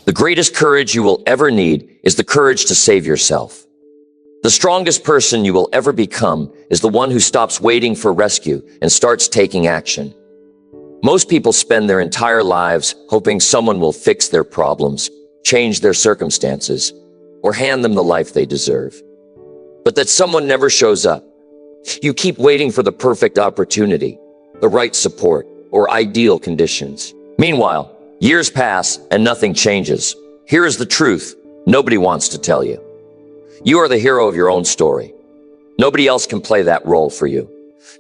The greatest courage you will ever need is the courage to save yourself. The strongest person you will ever become is the one who stops waiting for rescue and starts taking action. Most people spend their entire lives hoping someone will fix their problems, change their circumstances, or hand them the life they deserve. But that someone never shows up. You keep waiting for the perfect opportunity, the right support, or ideal conditions. Meanwhile, years pass and nothing changes. Here is the truth nobody wants to tell you. You are the hero of your own story. Nobody else can play that role for you.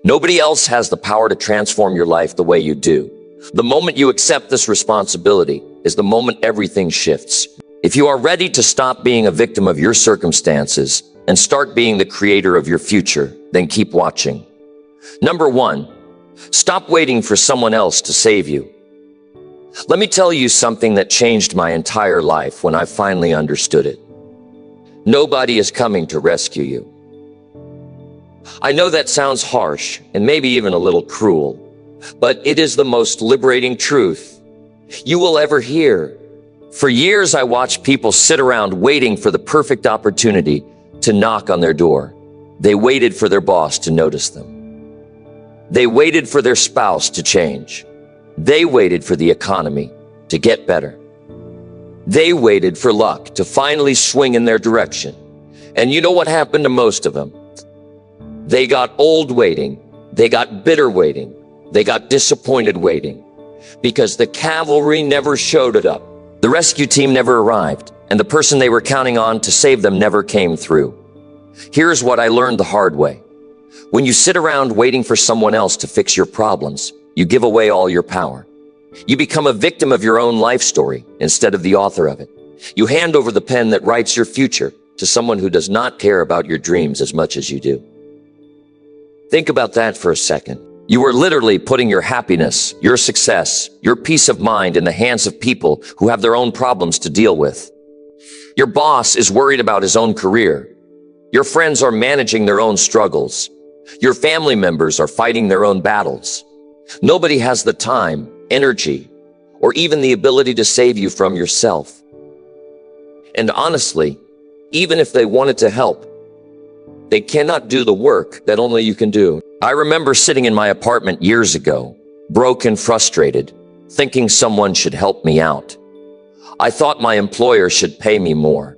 Nobody else has the power to transform your life the way you do. The moment you accept this responsibility is the moment everything shifts. If you are ready to stop being a victim of your circumstances and start being the creator of your future, then keep watching. Number 1, stop waiting for someone else to save you. Let me tell you something that changed my entire life when I finally understood it. Nobody is coming to rescue you. I know that sounds harsh and maybe even a little cruel, but it is the most liberating truth you will ever hear. For years, I watched people sit around waiting for the perfect opportunity to knock on their door. They waited for their boss to notice them. They waited for their spouse to change. They waited for the economy to get better. They waited for luck to finally swing in their direction. And you know what happened to most of them? They got old waiting. They got bitter waiting. They got disappointed waiting because the cavalry never showed up. The rescue team never arrived, and the person they were counting on to save them never came through. Here's what I learned the hard way. When you sit around waiting for someone else to fix your problems, you give away all your power. You become a victim of your own life story instead of the author of it. You hand over the pen that writes your future to someone who does not care about your dreams as much as you do. Think about that for a second. You are literally putting your happiness, your success, your peace of mind in the hands of people who have their own problems to deal with. Your boss is worried about his own career. Your friends are managing their own struggles. Your family members are fighting their own battles. Nobody has the time, energy, or even the ability to save you from yourself. And honestly, even if they wanted to help, they cannot do the work that only you can do. I remember sitting in my apartment years ago, broke and frustrated, thinking someone should help me out. I thought my employer should pay me more.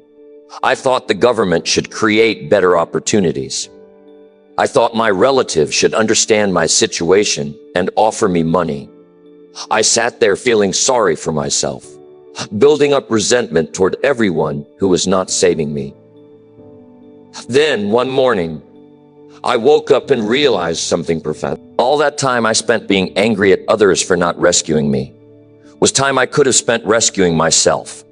I thought the government should create better opportunities. I thought my relatives should understand my situation and offer me money. I sat there feeling sorry for myself, building up resentment toward everyone who was not saving me. Then, one morning, I woke up and realized something profound. All that time I spent being angry at others for not rescuing me was time I could have spent rescuing myself.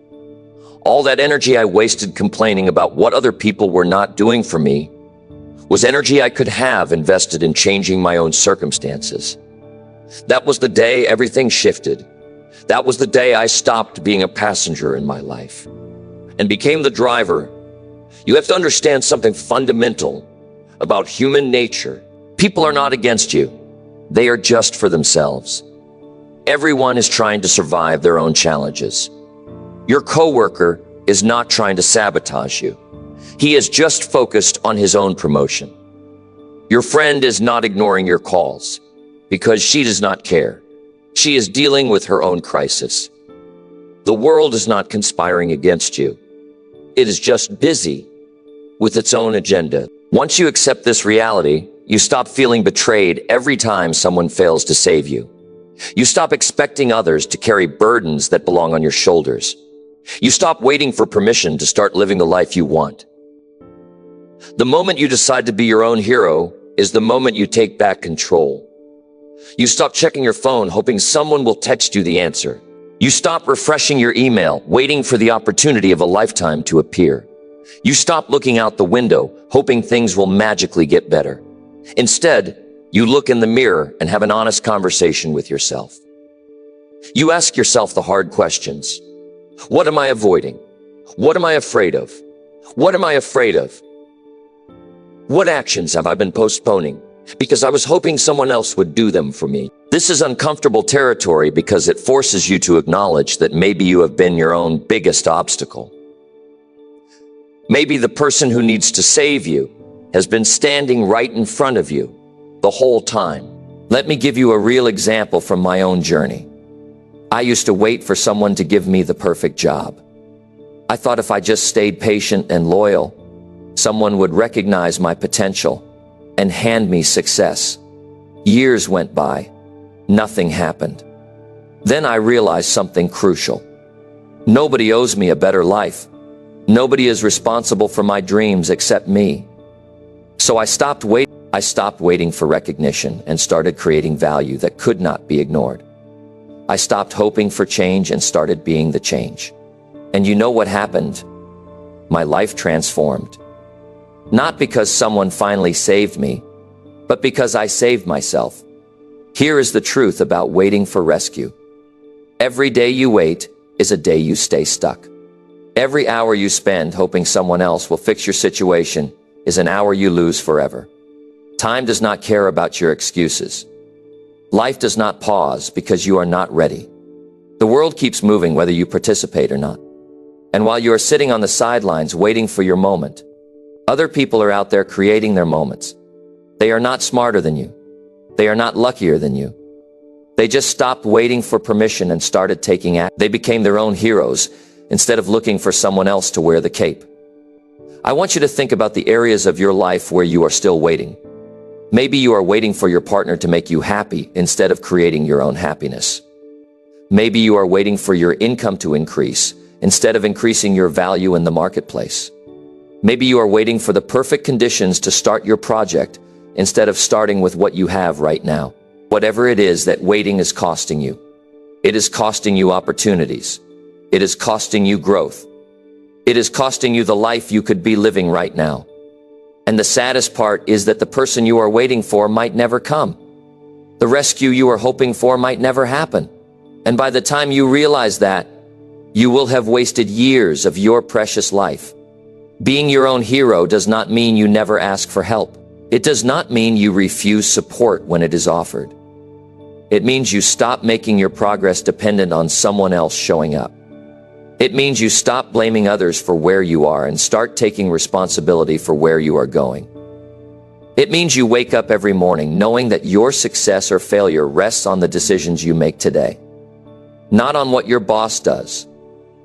All that energy I wasted complaining about what other people were not doing for me was energy I could have invested in changing my own circumstances. That was the day everything shifted. That was the day I stopped being a passenger in my life and became the driver. You have to understand something fundamental about human nature. People are not against you. They are just for themselves. Everyone is trying to survive their own challenges. Your coworker is not trying to sabotage you. He is just focused on his own promotion. Your friend is not ignoring your calls because she does not care. She is dealing with her own crisis. The world is not conspiring against you. It is just busy with its own agenda. Once you accept this reality, you stop feeling betrayed every time someone fails to save you. You stop expecting others to carry burdens that belong on your shoulders. You stop waiting for permission to start living the life you want. The moment you decide to be your own hero is the moment you take back control. You stop checking your phone, hoping someone will text you the answer. You stop refreshing your email, waiting for the opportunity of a lifetime to appear. You stop looking out the window, hoping things will magically get better. Instead, you look in the mirror and have an honest conversation with yourself. You ask yourself the hard questions. What am I avoiding? What am I afraid of? What am I afraid of? What actions have I been postponing? because I was hoping someone else would do them for me. This is uncomfortable territory because it forces you to acknowledge that maybe you have been your own biggest obstacle. Maybe the person who needs to save you has been standing right in front of you the whole time. Let me give you a real example from my own journey. I used to wait for someone to give me the perfect job. I thought if I just stayed patient and loyal, someone would recognize my potential and hand me success. Years went by. Nothing happened. Then I realized something crucial. Nobody owes me a better life. Nobody is responsible for my dreams except me. So I stopped waiting for recognition and started creating value that could not be ignored. I stopped hoping for change and started being the change. And you know what happened? My life transformed. Not because someone finally saved me, but because I saved myself. Here is the truth about waiting for rescue. Every day you wait is a day you stay stuck. Every hour you spend hoping someone else will fix your situation is an hour you lose forever. Time does not care about your excuses. Life does not pause because you are not ready. The world keeps moving whether you participate or not. And while you are sitting on the sidelines waiting for your moment, other people are out there creating their moments. They are not smarter than you. They are not luckier than you. They just stopped waiting for permission and started taking action. They became their own heroes instead of looking for someone else to wear the cape. I want you to think about the areas of your life where you are still waiting. Maybe you are waiting for your partner to make you happy instead of creating your own happiness. Maybe you are waiting for your income to increase instead of increasing your value in the marketplace. Maybe you are waiting for the perfect conditions to start your project instead of starting with what you have right now. Whatever it is that waiting is costing you, it is costing you opportunities. It is costing you growth. It is costing you the life you could be living right now. And the saddest part is that the person you are waiting for might never come. The rescue you are hoping for might never happen. And by the time you realize that, you will have wasted years of your precious life. Being your own hero does not mean you never ask for help. It does not mean you refuse support when it is offered. It means you stop making your progress dependent on someone else showing up. It means you stop blaming others for where you are and start taking responsibility for where you are going. It means you wake up every morning knowing that your success or failure rests on the decisions you make today. Not on what your boss does,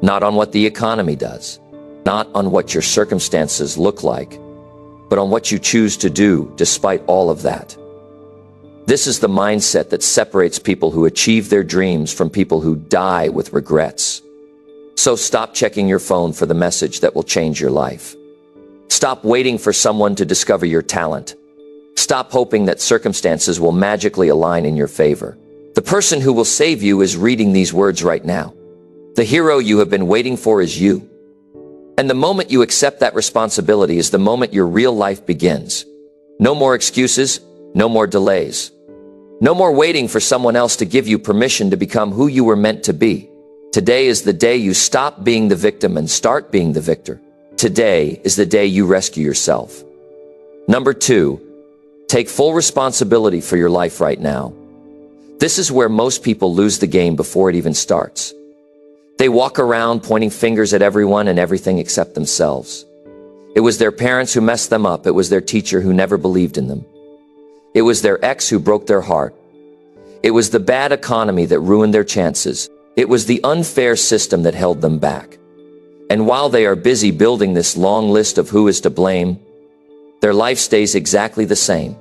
not on what the economy does, not on what your circumstances look like, but on what you choose to do despite all of that. This is the mindset that separates people who achieve their dreams from people who die with regrets. So stop checking your phone for the message that will change your life. Stop waiting for someone to discover your talent. Stop hoping that circumstances will magically align in your favor. The person who will save you is reading these words right now. The hero you have been waiting for is you. And the moment you accept that responsibility is the moment your real life begins. No more excuses, no more delays. No more waiting for someone else to give you permission to become who you were meant to be. Today is the day you stop being the victim and start being the victor. Today is the day you rescue yourself. Number 2, take full responsibility for your life right now. This is where most people lose the game before it even starts. They walk around pointing fingers at everyone and everything except themselves. It was their parents who messed them up. It was their teacher who never believed in them. It was their ex who broke their heart. It was the bad economy that ruined their chances. It was the unfair system that held them back. And while they are busy building this long list of who is to blame, their life stays exactly the same.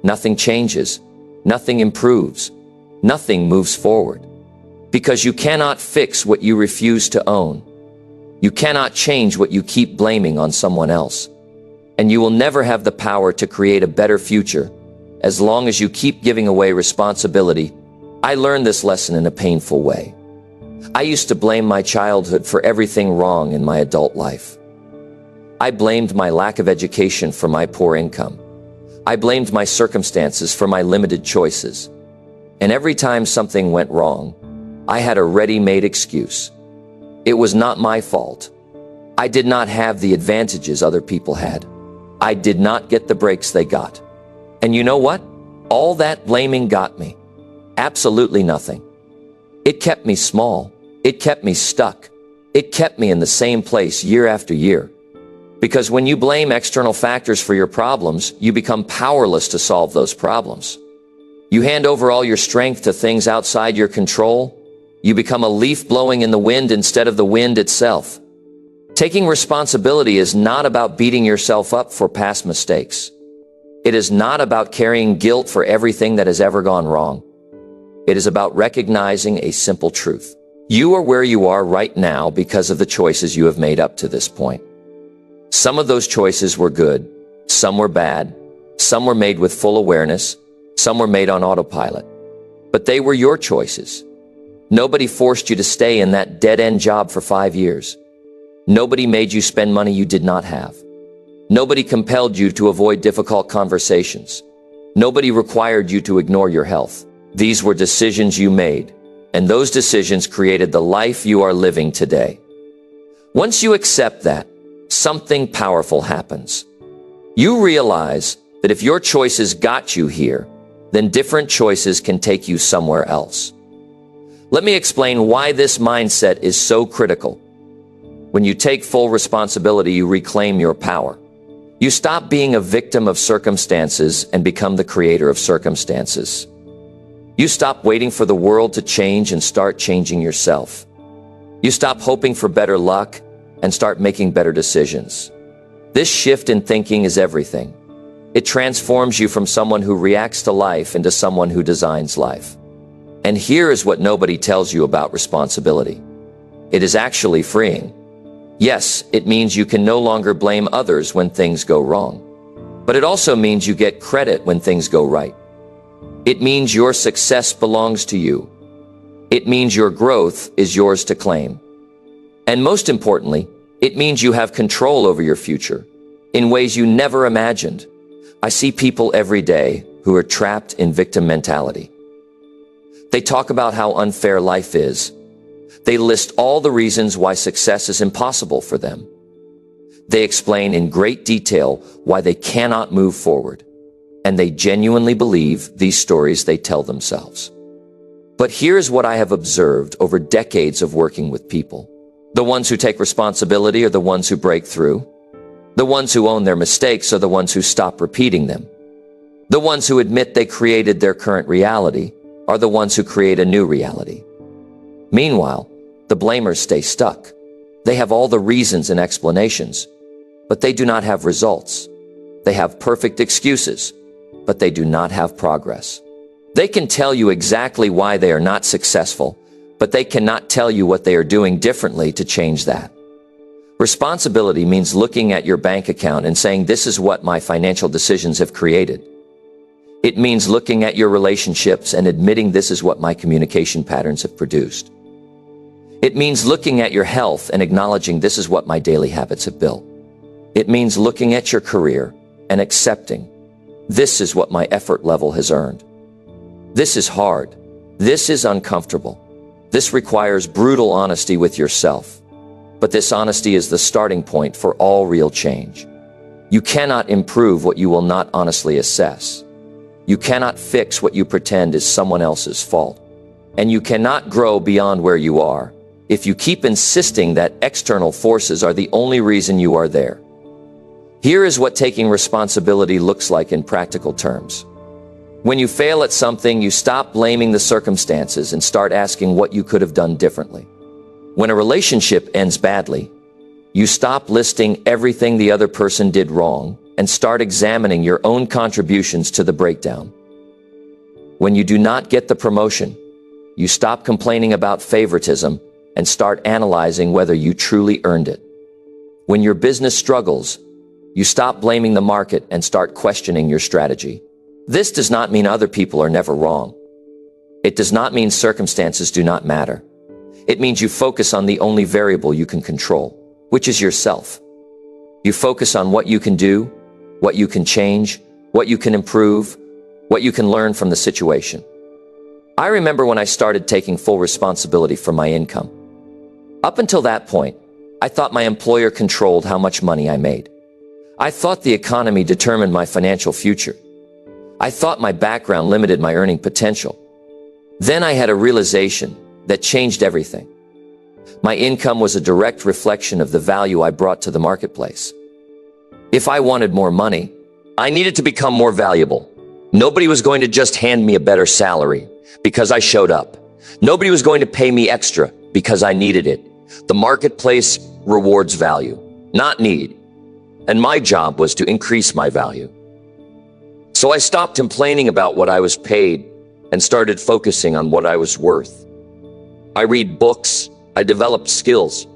Nothing changes. Nothing improves. Nothing moves forward. Because you cannot fix what you refuse to own. You cannot change what you keep blaming on someone else. And you will never have the power to create a better future as long as you keep giving away responsibility. I learned this lesson in a painful way. I used to blame my childhood for everything wrong in my adult life. I blamed my lack of education for my poor income. I blamed my circumstances for my limited choices. And every time something went wrong, I had a ready-made excuse. It was not my fault. I did not have the advantages other people had. I did not get the breaks they got. And you know what? All that blaming got me. Absolutely nothing. It kept me small. It kept me stuck. It kept me in the same place year after year. Because when you blame external factors for your problems, you become powerless to solve those problems. You hand over all your strength to things outside your control. You become a leaf blowing in the wind instead of the wind itself. Taking responsibility is not about beating yourself up for past mistakes. It is not about carrying guilt for everything that has ever gone wrong. It is about recognizing a simple truth. You are where you are right now because of the choices you have made up to this point. Some of those choices were good, some were bad, some were made with full awareness, some were made on autopilot. But they were your choices. Nobody forced you to stay in that dead-end job for 5 years. Nobody made you spend money you did not have. Nobody compelled you to avoid difficult conversations. Nobody required you to ignore your health. These were decisions you made, and those decisions created the life you are living today. Once you accept that, something powerful happens. You realize that if your choices got you here, then different choices can take you somewhere else. Let me explain why this mindset is so critical. When you take full responsibility, you reclaim your power. You stop being a victim of circumstances and become the creator of circumstances. You stop waiting for the world to change and start changing yourself. You stop hoping for better luck and start making better decisions. This shift in thinking is everything. It transforms you from someone who reacts to life into someone who designs life. And here is what nobody tells you about responsibility. It is actually freeing. Yes, it means you can no longer blame others when things go wrong. But it also means you get credit when things go right. It means your success belongs to you. It means your growth is yours to claim. And most importantly, it means you have control over your future in ways you never imagined. I see people every day who are trapped in victim mentality. They talk about how unfair life is. They list all the reasons why success is impossible for them. They explain in great detail why they cannot move forward. And they genuinely believe these stories they tell themselves. But here's what I have observed over decades of working with people. The ones who take responsibility are the ones who break through. The ones who own their mistakes are the ones who stop repeating them. The ones who admit they created their current reality are the ones who create a new reality. Meanwhile, the blamers stay stuck. They have all the reasons and explanations, but they do not have results. They have perfect excuses, but they do not have progress. They can tell you exactly why they are not successful, but they cannot tell you what they are doing differently to change that. Responsibility means looking at your bank account and saying, this is what my financial decisions have created. It means looking at your relationships and admitting this is what my communication patterns have produced. It means looking at your health and acknowledging this is what my daily habits have built. It means looking at your career and accepting this is what my effort level has earned. This is hard. This is uncomfortable. This requires brutal honesty with yourself. But this honesty is the starting point for all real change. You cannot improve what you will not honestly assess. You cannot fix what you pretend is someone else's fault. And you cannot grow beyond where you are if you keep insisting that external forces are the only reason you are there. Here is what taking responsibility looks like in practical terms. When you fail at something, you stop blaming the circumstances and start asking what you could have done differently. When a relationship ends badly, you stop listing everything the other person did wrong and start examining your own contributions to the breakdown. When you do not get the promotion, you stop complaining about favoritism and start analyzing whether you truly earned it. When your business struggles, you stop blaming the market and start questioning your strategy. This does not mean other people are never wrong. It does not mean circumstances do not matter. It means you focus on the only variable you can control, which is yourself. You focus on what you can do, what you can change, what you can improve, what you can learn from the situation. I remember when I started taking full responsibility for my income. Up until that point, I thought my employer controlled how much money I made. I thought the economy determined my financial future. I thought my background limited my earning potential. Then I had a realization that changed everything. My income was a direct reflection of the value I brought to the marketplace. If I wanted more money, I needed to become more valuable. Nobody was going to just hand me a better salary because I showed up. Nobody was going to pay me extra because I needed it. The marketplace rewards value, not need. And my job was to increase my value. So I stopped complaining about what I was paid and started focusing on what I was worth. I read books. I developed skills.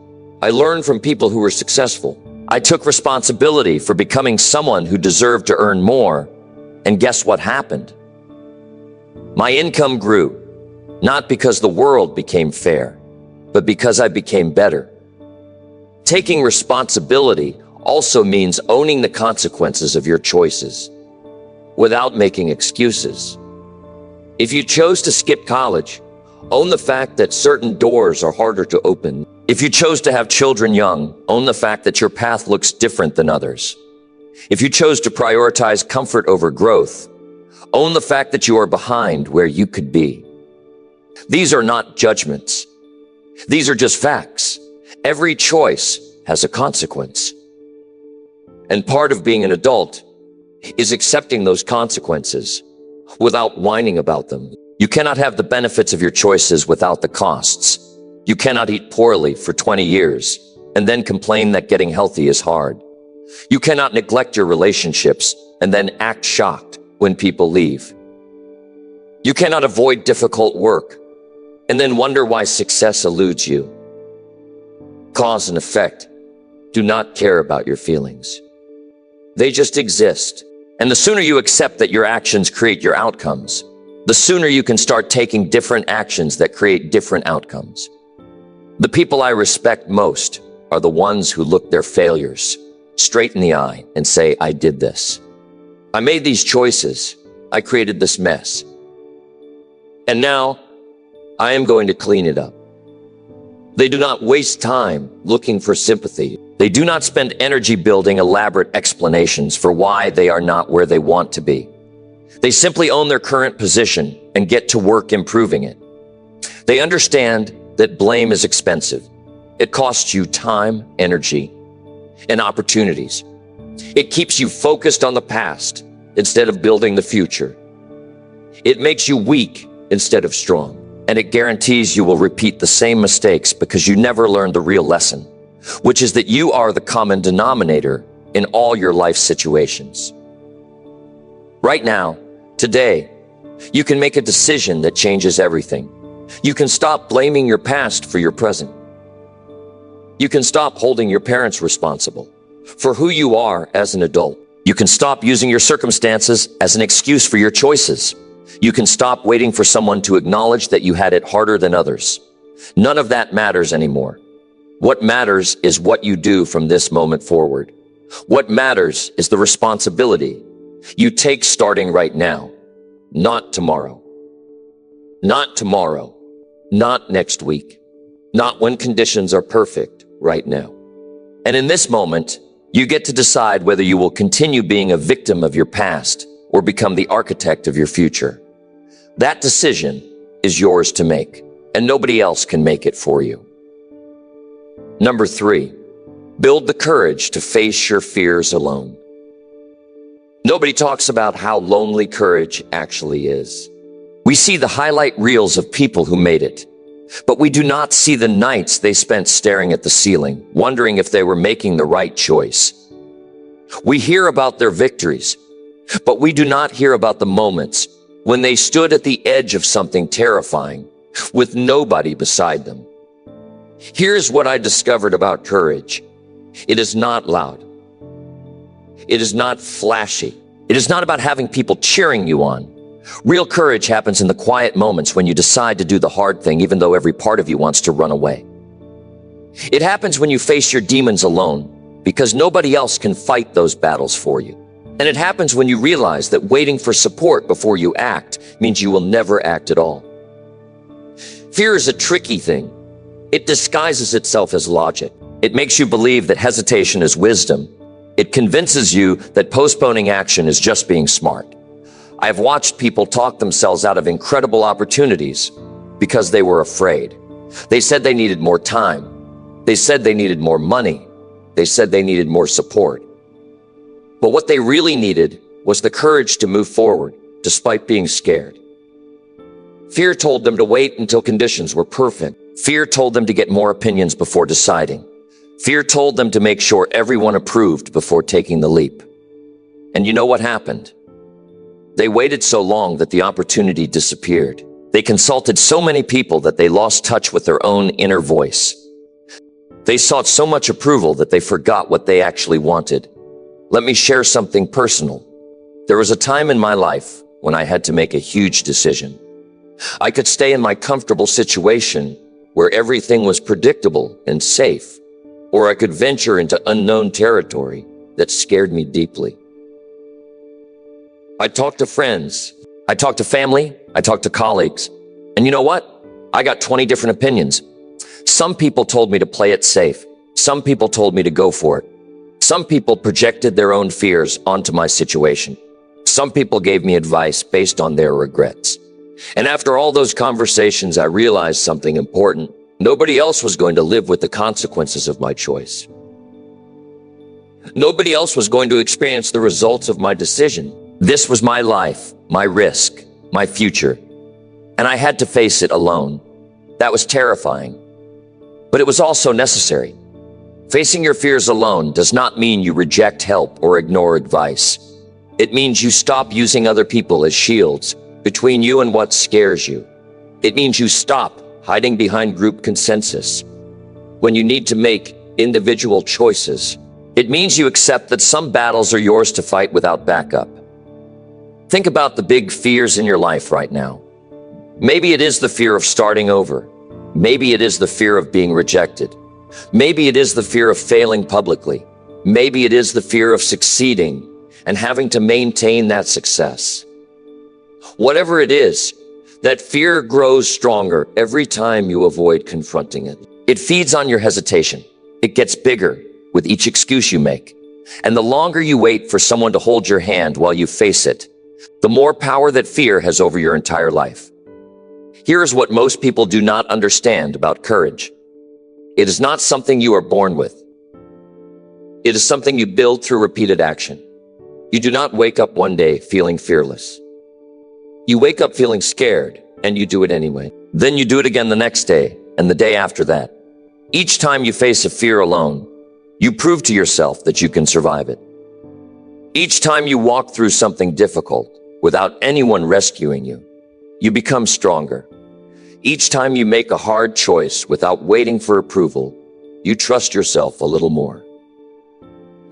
I learned from people who were successful. I took responsibility for becoming someone who deserved to earn more. And guess what happened? My income grew, not because the world became fair, but because I became better. Taking responsibility also means owning the consequences of your choices without making excuses. If you chose to skip college, own the fact that certain doors are harder to open. If you chose to have children young, own the fact that your path looks different than others. If you chose to prioritize comfort over growth, own the fact that you are behind where you could be. These are not judgments. These are just facts. Every choice has a consequence. And part of being an adult is accepting those consequences without whining about them. You cannot have the benefits of your choices without the costs. You cannot eat poorly for 20 years and then complain that getting healthy is hard. You cannot neglect your relationships and then act shocked when people leave. You cannot avoid difficult work and then wonder why success eludes you. Cause and effect do not care about your feelings. They just exist. And the sooner you accept that your actions create your outcomes, the sooner you can start taking different actions that create different outcomes. The people I respect most are the ones who look their failures straight in the eye and say, I did this. I made these choices. I created this mess. And now I am going to clean it up. They do not waste time looking for sympathy. They do not spend energy building elaborate explanations for why they are not where they want to be. They simply own their current position and get to work improving it. They understand that blame is expensive. It costs you time, energy, and opportunities. It keeps you focused on the past instead of building the future. It makes you weak instead of strong. And it guarantees you will repeat the same mistakes because you never learned the real lesson, which is that you are the common denominator in all your life situations. Right now, today, you can make a decision that changes everything. You can stop blaming your past for your present. You can stop holding your parents responsible for who you are as an adult. You can stop using your circumstances as an excuse for your choices. You can stop waiting for someone to acknowledge that you had it harder than others. None of that matters anymore. What matters is what you do from this moment forward. What matters is the responsibility you take starting right now, not tomorrow. Not tomorrow, not next week, not when conditions are perfect right now. And in this moment, you get to decide whether you will continue being a victim of your past or become the architect of your future. That decision is yours to make, and nobody else can make it for you. Number 3, build the courage to face your fears alone. Nobody talks about how lonely courage actually is. We see the highlight reels of people who made it, but we do not see the nights they spent staring at the ceiling, wondering if they were making the right choice. We hear about their victories, but we do not hear about the moments when they stood at the edge of something terrifying with nobody beside them. Here's what I discovered about courage. It is not loud. It is not flashy. It is not about having people cheering you on. Real courage happens in the quiet moments when you decide to do the hard thing, even though every part of you wants to run away. It happens when you face your demons alone, because nobody else can fight those battles for you. And it happens when you realize that waiting for support before you act means you will never act at all. Fear is a tricky thing. It disguises itself as logic. It makes you believe that hesitation is wisdom. It convinces you that postponing action is just being smart. I have watched people talk themselves out of incredible opportunities because they were afraid. They said they needed more time. They said they needed more money. They said they needed more support. But what they really needed was the courage to move forward despite being scared. Fear told them to wait until conditions were perfect. Fear told them to get more opinions before deciding. Fear told them to make sure everyone approved before taking the leap. And you know what happened? They waited so long that the opportunity disappeared. They consulted so many people that they lost touch with their own inner voice. They sought so much approval that they forgot what they actually wanted. Let me share something personal. There was a time in my life when I had to make a huge decision. I could stay in my comfortable situation where everything was predictable and safe, or I could venture into unknown territory that scared me deeply. I talked to friends, I talked to family, I talked to colleagues, and you know what? I got 20 different opinions. Some people told me to play it safe. Some people told me to go for it. Some people projected their own fears onto my situation. Some people gave me advice based on their regrets. And after all those conversations, I realized something important. Nobody else was going to live with the consequences of my choice. Nobody else was going to experience the results of my decision. This was my life, my risk, my future. And I had to face it alone. That was terrifying. But it was also necessary. Facing your fears alone does not mean you reject help or ignore advice. It means you stop using other people as shields between you and what scares you. It means you stop hiding behind group consensus when you need to make individual choices. It means you accept that some battles are yours to fight without backup. Think about the big fears in your life right now. Maybe it is the fear of starting over. Maybe it is the fear of being rejected. Maybe it is the fear of failing publicly. Maybe it is the fear of succeeding and having to maintain that success. Whatever it is, that fear grows stronger every time you avoid confronting it. It feeds on your hesitation. It gets bigger with each excuse you make. And the longer you wait for someone to hold your hand while you face it, the more power that fear has over your entire life. Here is what most people do not understand about courage. It is not something you are born with. It is something you build through repeated action. You do not wake up one day feeling fearless. You wake up feeling scared, and you do it anyway. Then you do it again the next day, and the day after that. Each time you face a fear alone, you prove to yourself that you can survive it. Each time you walk through something difficult without anyone rescuing you, you become stronger. Each time you make a hard choice without waiting for approval, you trust yourself a little more.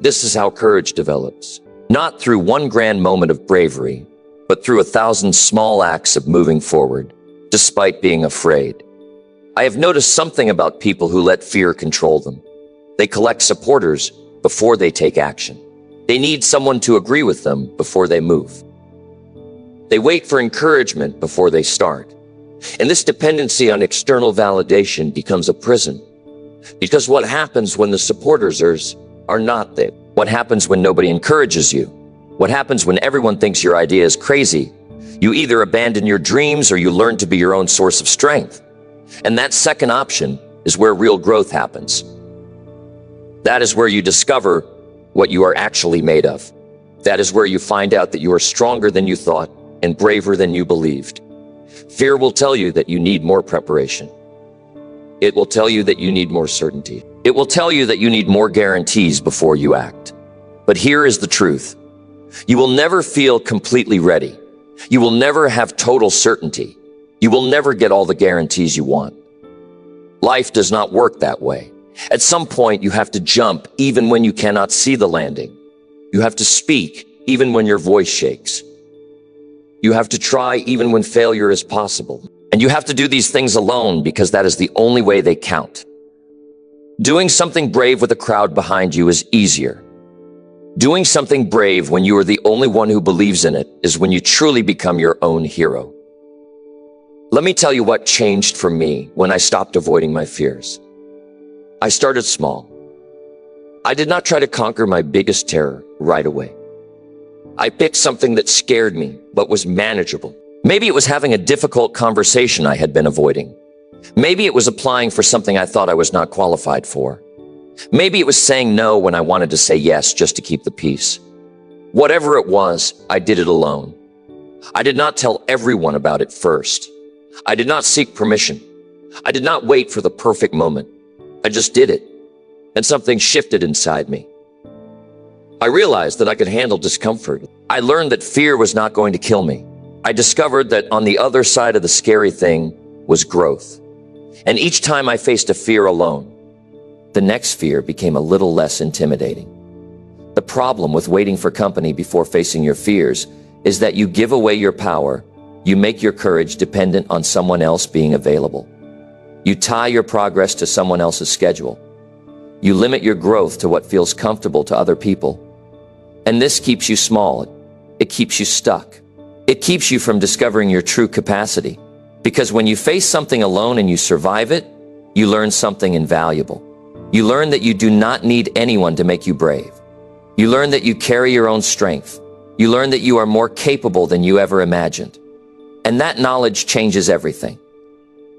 This is how courage develops. Not through one grand moment of bravery, but through 1,000 small acts of moving forward, despite being afraid. I have noticed something about people who let fear control them. They collect supporters before they take action. They need someone to agree with them before they move. They wait for encouragement before they start. And this dependency on external validation becomes a prison. Because what happens when the supporters are not there? What happens when nobody encourages you? What happens when everyone thinks your idea is crazy? You either abandon your dreams or you learn to be your own source of strength. And that second option is where real growth happens. That is where you discover what you are actually made of. That is where you find out that you are stronger than you thought and braver than you believed. Fear will tell you that you need more preparation. It will tell you that you need more certainty. It will tell you that you need more guarantees before you act. But here is the truth. You will never feel completely ready. You will never have total certainty. You will never get all the guarantees you want. Life does not work that way. At some point, you have to jump even when you cannot see the landing. You have to speak even when your voice shakes. You have to try even when failure is possible. And you have to do these things alone because that is the only way they count. Doing something brave with a crowd behind you is easier. Doing something brave when you are the only one who believes in it is when you truly become your own hero. Let me tell you what changed for me when I stopped avoiding my fears. I started small. I did not try to conquer my biggest terror right away. I picked something that scared me, but was manageable. Maybe it was having a difficult conversation I had been avoiding. Maybe it was applying for something I thought I was not qualified for. Maybe it was saying no when I wanted to say yes just to keep the peace. Whatever it was, I did it alone. I did not tell everyone about it first. I did not seek permission. I did not wait for the perfect moment. I just did it, and something shifted inside me. I realized that I could handle discomfort. I learned that fear was not going to kill me. I discovered that on the other side of the scary thing was growth. And each time I faced a fear alone, the next fear became a little less intimidating. The problem with waiting for company before facing your fears is that you give away your power. You make your courage dependent on someone else being available. You tie your progress to someone else's schedule. You limit your growth to what feels comfortable to other people. And this keeps you small. It keeps you stuck. It keeps you from discovering your true capacity. Because when you face something alone and you survive it, you learn something invaluable. You learn that you do not need anyone to make you brave. You learn that you carry your own strength. You learn that you are more capable than you ever imagined. And that knowledge changes everything.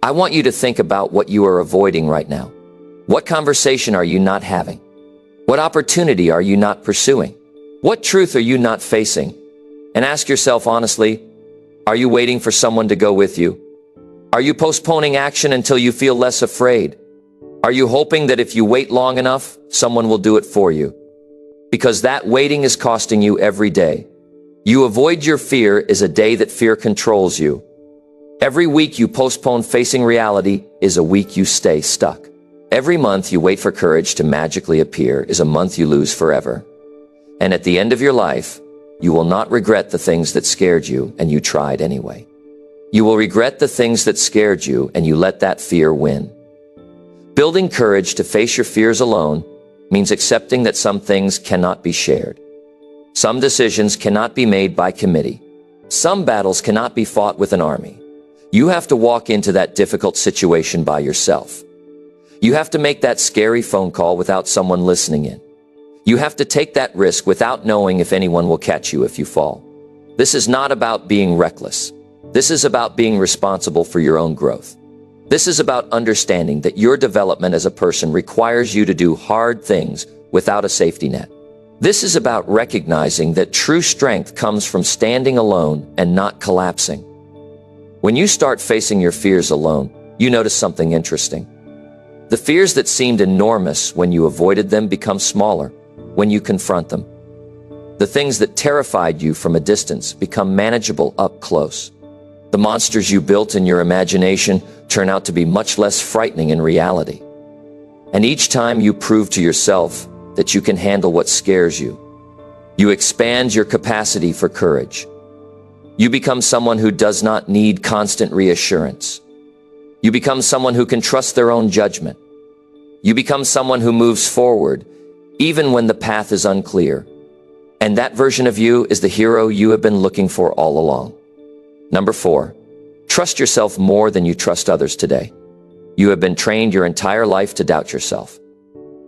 I want you to think about what you are avoiding right now. What conversation are you not having? What opportunity are you not pursuing? What truth are you not facing? And ask yourself honestly, are you waiting for someone to go with you? Are you postponing action until you feel less afraid? Are you hoping that if you wait long enough, someone will do it for you? Because that waiting is costing you every day. You avoid your fear is a day that fear controls you. Every week you postpone facing reality is a week you stay stuck. Every month you wait for courage to magically appear is a month you lose forever. And at the end of your life, you will not regret the things that scared you and you tried anyway. You will regret the things that scared you and you let that fear win. Building courage to face your fears alone means accepting that some things cannot be shared. Some decisions cannot be made by committee. Some battles cannot be fought with an army. You have to walk into that difficult situation by yourself. You have to make that scary phone call without someone listening in. You have to take that risk without knowing if anyone will catch you if you fall. This is not about being reckless. This is about being responsible for your own growth. This is about understanding that your development as a person requires you to do hard things without a safety net. This is about recognizing that true strength comes from standing alone and not collapsing. When you start facing your fears alone, you notice something interesting. The fears that seemed enormous when you avoided them become smaller when you confront them. The things that terrified you from a distance become manageable up close. The monsters you built in your imagination turn out to be much less frightening in reality. And each time you prove to yourself that you can handle what scares you, you expand your capacity for courage. You become someone who does not need constant reassurance. You become someone who can trust their own judgment. You become someone who moves forward even when the path is unclear. And that version of you is the hero you have been looking for all along. Number 4, trust yourself more than you trust others today. You have been trained your entire life to doubt yourself.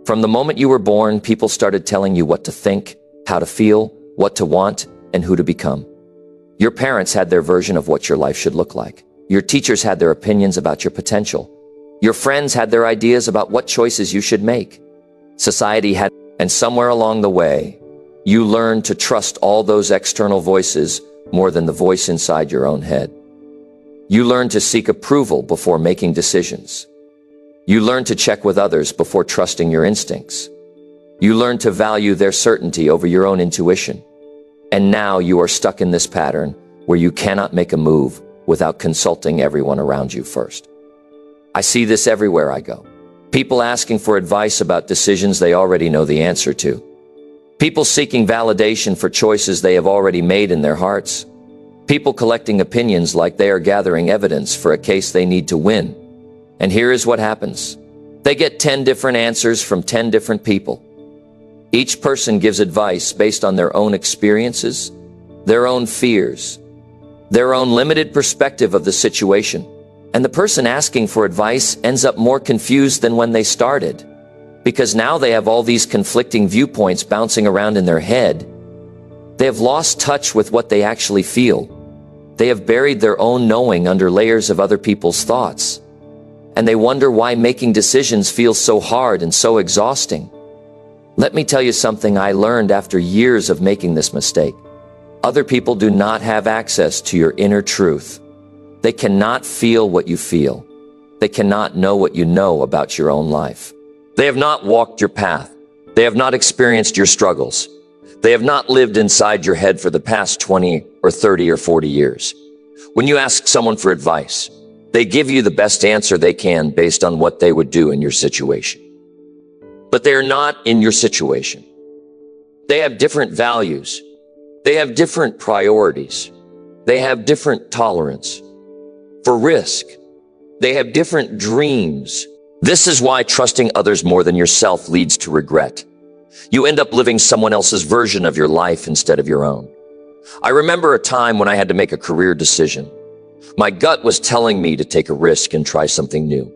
From the moment you were born, people started telling you what to think, how to feel, what to want, and who to become. Your parents had their version of what your life should look like. Your teachers had their opinions about your potential. Your friends had their ideas about what choices you should make. Society had, and somewhere along the way, you learned to trust all those external voices more than the voice inside your own head. You learned to seek approval before making decisions. You learned to check with others before trusting your instincts. You learned to value their certainty over your own intuition. And now you are stuck in this pattern where you cannot make a move without consulting everyone around you first. I see this everywhere I go. People asking for advice about decisions they already know the answer to. People seeking validation for choices they have already made in their hearts. People collecting opinions like they are gathering evidence for a case they need to win. And here is what happens. They get 10 different answers from 10 different people. Each person gives advice based on their own experiences, their own fears, their own limited perspective of the situation. And the person asking for advice ends up more confused than when they started, because now they have all these conflicting viewpoints bouncing around in their head. They have lost touch with what they actually feel. They have buried their own knowing under layers of other people's thoughts. And they wonder why making decisions feels so hard and so exhausting. Let me tell you something I learned after years of making this mistake. Other people do not have access to your inner truth. They cannot feel what you feel. They cannot know what you know about your own life. They have not walked your path. They have not experienced your struggles. They have not lived inside your head for the past 20 or 30 or 40 years. When you ask someone for advice, they give you the best answer they can based on what they would do in your situation. But they are not in your situation. They have different values. They have different priorities. They have different tolerance for risk. They have different dreams. This is why trusting others more than yourself leads to regret. You end up living someone else's version of your life instead of your own. I remember a time when I had to make a career decision. My gut was telling me to take a risk and try something new.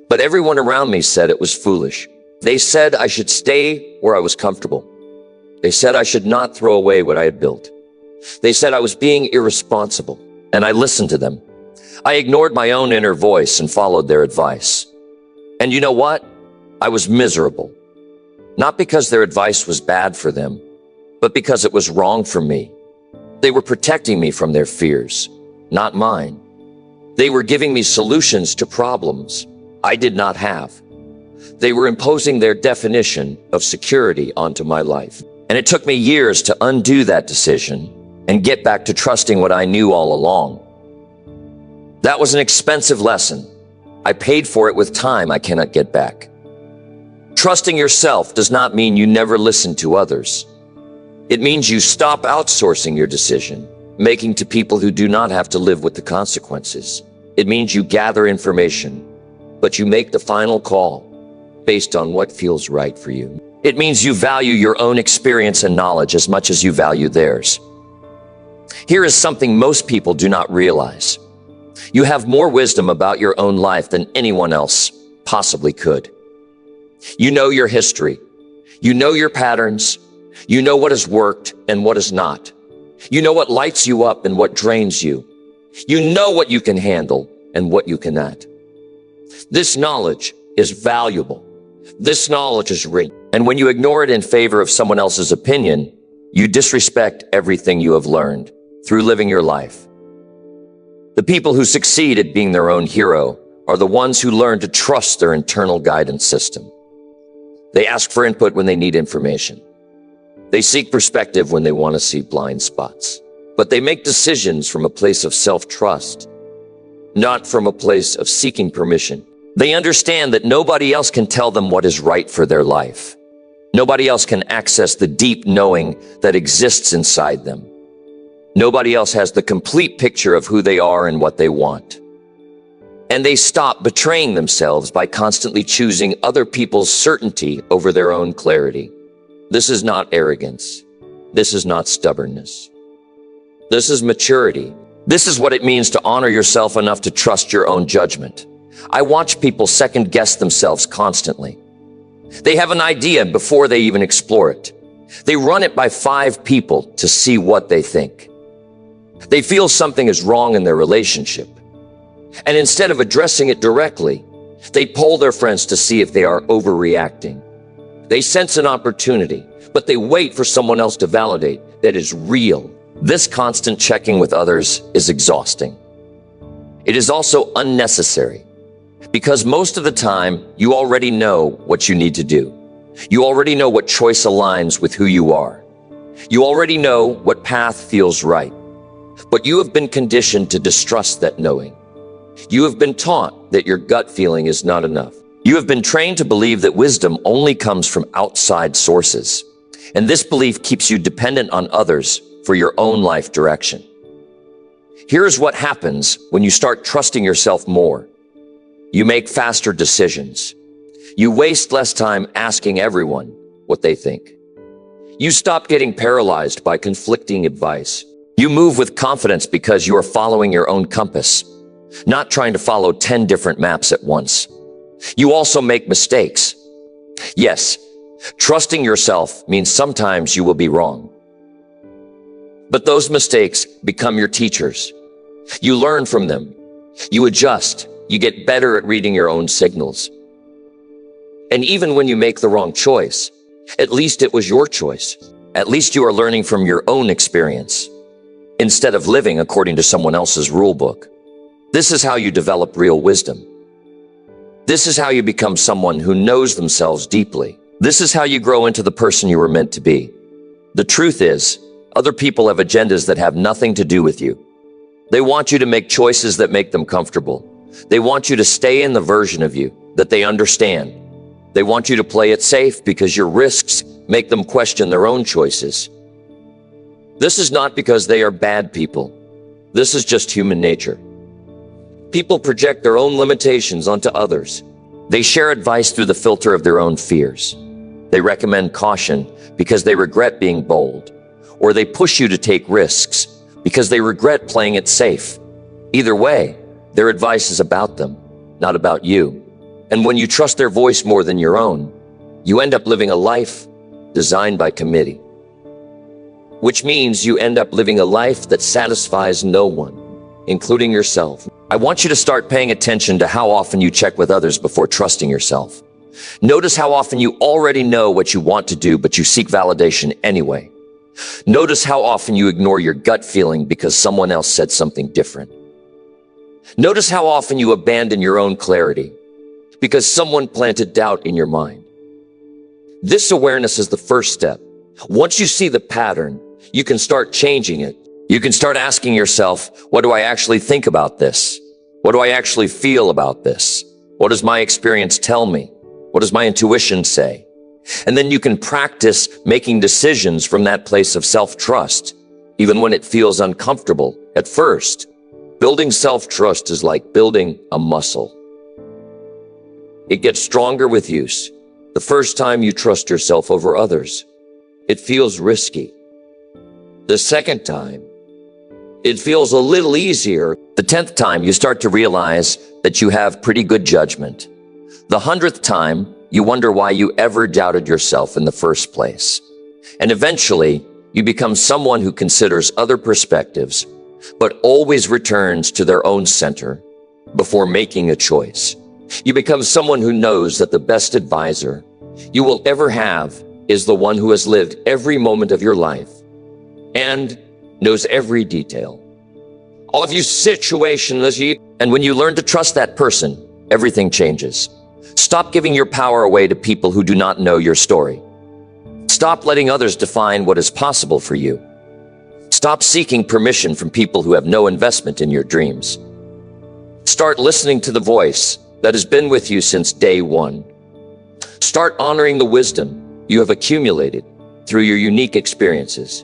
But everyone around me said it was foolish. They said I should stay where I was comfortable. They said I should not throw away what I had built. They said I was being irresponsible, and I listened to them. I ignored my own inner voice and followed their advice. And you know what? I was miserable. Not because their advice was bad for them, but because it was wrong for me. They were protecting me from their fears, not mine. They were giving me solutions to problems I did not have. They were imposing their definition of security onto my life. And it took me years to undo that decision and get back to trusting what I knew all along. That was an expensive lesson. I paid for it with time I cannot get back. Trusting yourself does not mean you never listen to others. It means you stop outsourcing your decision, making to people who do not have to live with the consequences. It means you gather information, but you make the final call based on what feels right for you. It means you value your own experience and knowledge as much as you value theirs. Here is something most people do not realize. You have more wisdom about your own life than anyone else possibly could. You know your history. You know your patterns. You know what has worked and what has not. You know what lights you up and what drains you. You know what you can handle and what you cannot. This knowledge is valuable. This knowledge is rich. And when you ignore it in favor of someone else's opinion, you disrespect everything you have learned through living your life. The people who succeed at being their own hero are the ones who learn to trust their internal guidance system. They ask for input when they need information. They seek perspective when they want to see blind spots. But they make decisions from a place of self-trust, not from a place of seeking permission. They understand that nobody else can tell them what is right for their life. Nobody else can access the deep knowing that exists inside them. Nobody else has the complete picture of who they are and what they want. And they stop betraying themselves by constantly choosing other people's certainty over their own clarity. This is not arrogance. This is not stubbornness. This is maturity. This is what it means to honor yourself enough to trust your own judgment. I watch people second guess themselves constantly. They have an idea before they even explore it. They run it by 5 people to see what they think. They feel something is wrong in their relationship. And instead of addressing it directly, they poll their friends to see if they are overreacting. They sense an opportunity, but they wait for someone else to validate that is real. This constant checking with others is exhausting. It is also unnecessary, because most of the time, you already know what you need to do. You already know what choice aligns with who you are. You already know what path feels right. But you have been conditioned to distrust that knowing. You have been taught that your gut feeling is not enough. You have been trained to believe that wisdom only comes from outside sources. And this belief keeps you dependent on others for your own life direction. Here's what happens when you start trusting yourself more. You make faster decisions. You waste less time asking everyone what they think. You stop getting paralyzed by conflicting advice. You move with confidence because you are following your own compass, not trying to follow 10 different maps at once. You also make mistakes. Yes, trusting yourself means sometimes you will be wrong. But those mistakes become your teachers. You learn from them. You adjust. You get better at reading your own signals. And even when you make the wrong choice, at least it was your choice. At least you are learning from your own experience, instead of living according to someone else's rule book. This is how you develop real wisdom. This is how you become someone who knows themselves deeply. This is how you grow into the person you were meant to be. The truth is, other people have agendas that have nothing to do with you. They want you to make choices that make them comfortable. They want you to stay in the version of you that they understand. They want you to play it safe because your risks make them question their own choices. This is not because they are bad people. This is just human nature. People project their own limitations onto others. They share advice through the filter of their own fears. They recommend caution because they regret being bold, or they push you to take risks because they regret playing it safe. Either way, their advice is about them, not about you. And when you trust their voice more than your own, you end up living a life designed by committee. Which means you end up living a life that satisfies no one, including yourself. I want you to start paying attention to how often you check with others before trusting yourself. Notice how often you already know what you want to do, but you seek validation anyway. Notice how often you ignore your gut feeling because someone else said something different. Notice how often you abandon your own clarity because someone planted doubt in your mind. This awareness is the first step. Once you see the pattern, you can start changing it. You can start asking yourself, what do I actually think about this? What do I actually feel about this? What does my experience tell me? What does my intuition say? And then you can practice making decisions from that place of self-trust, even when it feels uncomfortable at first. Building self-trust is like building a muscle. It gets stronger with use. The first time you trust yourself over others, it feels risky. The second time, it feels a little easier. The 10th time, you start to realize that you have pretty good judgment. The 100th time, you wonder why you ever doubted yourself in the first place. And eventually, you become someone who considers other perspectives, but always returns to their own center before making a choice. You become someone who knows that the best advisor you will ever have is the one who has lived every moment of your life and knows every detail of your situation. And when you learn to trust that person, everything changes. Stop giving your power away to people who do not know your story. Stop letting others define what is possible for you. Stop seeking permission from people who have no investment in your dreams. Start listening to the voice that has been with you since day one. Start honoring the wisdom you have accumulated through your unique experiences.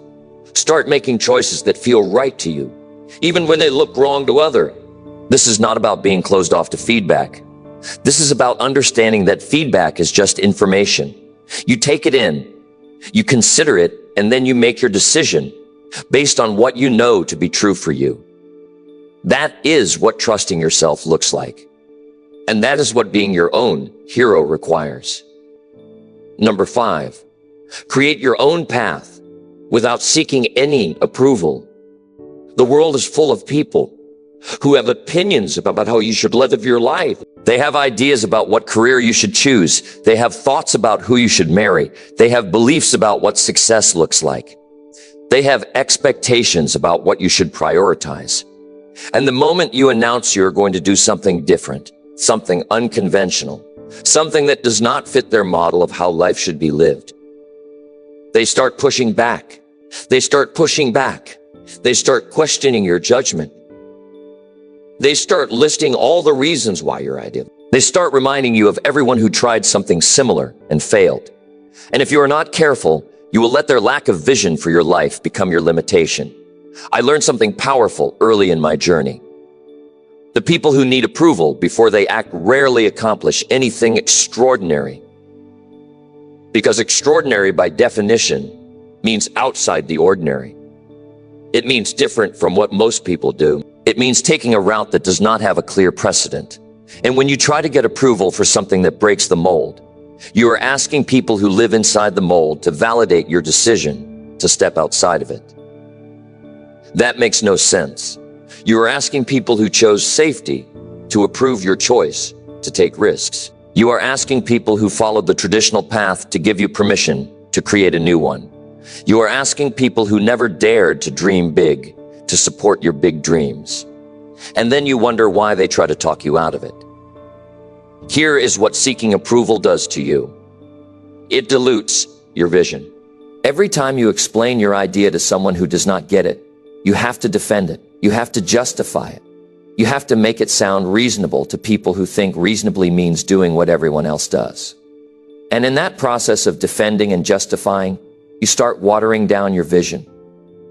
Start making choices that feel right to you, even when they look wrong to others. This is not about being closed off to feedback. This is about understanding that feedback is just information. You take it in, you consider it, and then you make your decision based on what you know to be true for you. That is what trusting yourself looks like. And that is what being your own hero requires. Number 5, create your own path without seeking any approval. The world is full of people who have opinions about how you should live your life. They have ideas about what career you should choose. They have thoughts about who you should marry. They have beliefs about what success looks like. They have expectations about what you should prioritize. And the moment you announce you're going to do something different, something unconventional, something that does not fit their model of how life should be lived, they start pushing back. They start pushing back. They start questioning your judgment. They start listing all the reasons why your idea. They start reminding you of everyone who tried something similar and failed. And if you are not careful, you will let their lack of vision for your life become your limitation. I learned something powerful early in my journey. The people who need approval before they act rarely accomplish anything extraordinary. Because extraordinary, by definition, means outside the ordinary. It means different from what most people do. It means taking a route that does not have a clear precedent. And when you try to get approval for something that breaks the mold, you are asking people who live inside the mold to validate your decision to step outside of it. That makes no sense. You are asking people who chose safety to approve your choice to take risks. You are asking people who followed the traditional path to give you permission to create a new one. You are asking people who never dared to dream big to support your big dreams. And then you wonder why they try to talk you out of it. Here is what seeking approval does to you. It dilutes your vision. Every time you explain your idea to someone who does not get it, you have to defend it. You have to justify it. You have to make it sound reasonable to people who think reasonably means doing what everyone else does. And in that process of defending and justifying, you start watering down your vision.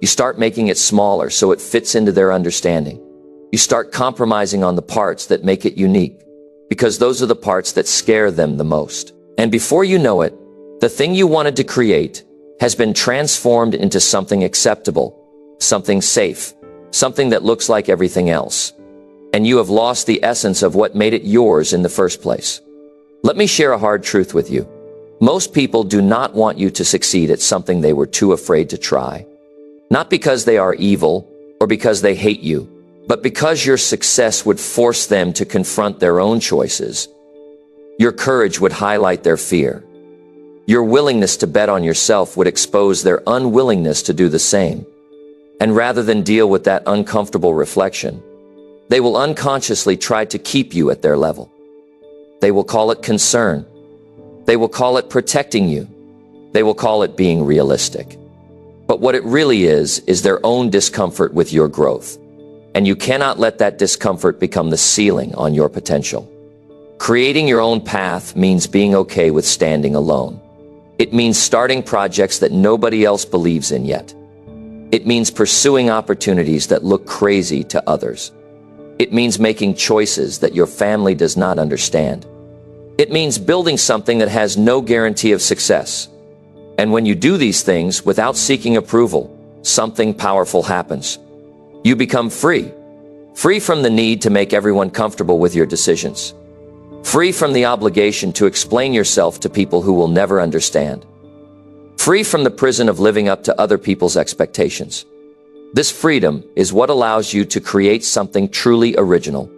You start making it smaller so it fits into their understanding. You start compromising on the parts that make it unique, because those are the parts that scare them the most. And before you know it, the thing you wanted to create has been transformed into something acceptable, something safe, something that looks like everything else. And you have lost the essence of what made it yours in the first place. Let me share a hard truth with you. Most people do not want you to succeed at something they were too afraid to try. Not because they are evil or because they hate you, but because your success would force them to confront their own choices. Your courage would highlight their fear. Your willingness to bet on yourself would expose their unwillingness to do the same. And rather than deal with that uncomfortable reflection, they will unconsciously try to keep you at their level. They will call it concern. They will call it protecting you. They will call it being realistic. But what it really is their own discomfort with your growth. And you cannot let that discomfort become the ceiling on your potential. Creating your own path means being okay with standing alone. It means starting projects that nobody else believes in yet. It means pursuing opportunities that look crazy to others. It means making choices that your family does not understand. It means building something that has no guarantee of success. And when you do these things without seeking approval, something powerful happens. You become free. Free from the need to make everyone comfortable with your decisions. Free from the obligation to explain yourself to people who will never understand. Free from the prison of living up to other people's expectations. This freedom is what allows you to create something truly original.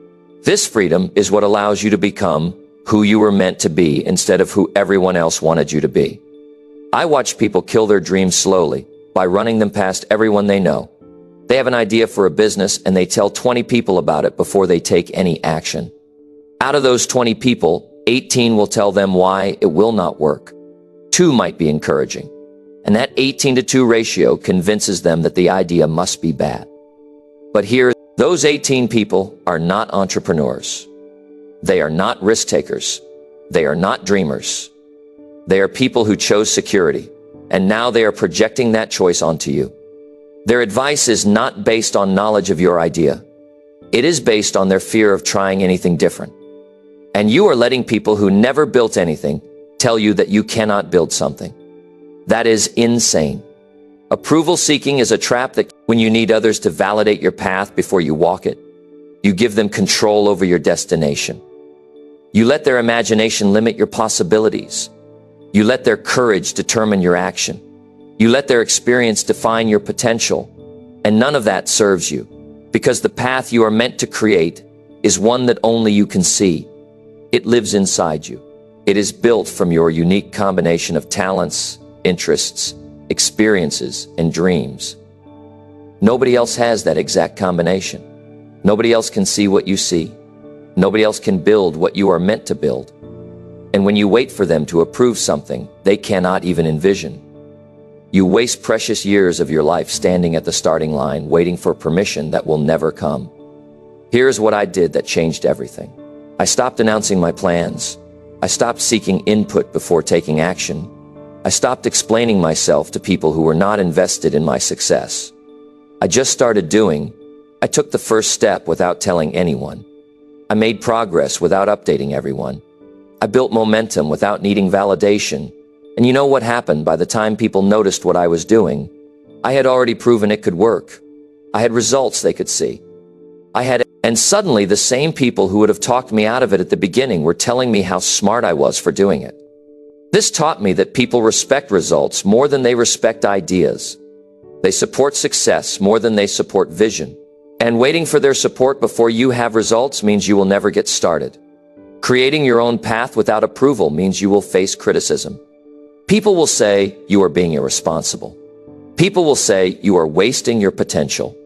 This freedom is what allows you to become who you were meant to be instead of who everyone else wanted you to be. I watch people kill their dreams slowly by running them past everyone they know. They have an idea for a business and they tell 20 people about it before they take any action. Out of those 20 people, 18 will tell them why it will not work. 2 might be encouraging. And that 18-to-2 ratio convinces them that the idea must be bad. But here, those 18 people are not entrepreneurs. They are not risk takers. They are not dreamers. They are people who chose security, and now they are projecting that choice onto you. Their advice is not based on knowledge of your idea. It is based on their fear of trying anything different. And you are letting people who never built anything tell you that you cannot build something. That is insane. Approval seeking is a trap that when you need others to validate your path before you walk it, you give them control over your destination. You let their imagination limit your possibilities. You let their courage determine your action. You let their experience define your potential, and none of that serves you, because the path you are meant to create is one that only you can see. It lives inside you. It is built from your unique combination of talents, interests, experiences, and dreams. Nobody else has that exact combination. Nobody else can see what you see. Nobody else can build what you are meant to build. And when you wait for them to approve something they cannot even envision, you waste precious years of your life standing at the starting line, waiting for permission that will never come. Here's what I did that changed everything. I stopped announcing my plans. I stopped seeking input before taking action. I stopped explaining myself to people who were not invested in my success. I just started doing. I took the first step without telling anyone. I made progress without updating everyone. I built momentum without needing validation. And you know what happened by the time people noticed what I was doing? I had already proven it could work. I had results they could see. And suddenly the same people who would have talked me out of it at the beginning were telling me how smart I was for doing it. This taught me that people respect results more than they respect ideas. They support success more than they support vision. And waiting for their support before you have results means you will never get started. Creating your own path without approval means you will face criticism. People will say you are being irresponsible. People will say you are wasting your potential.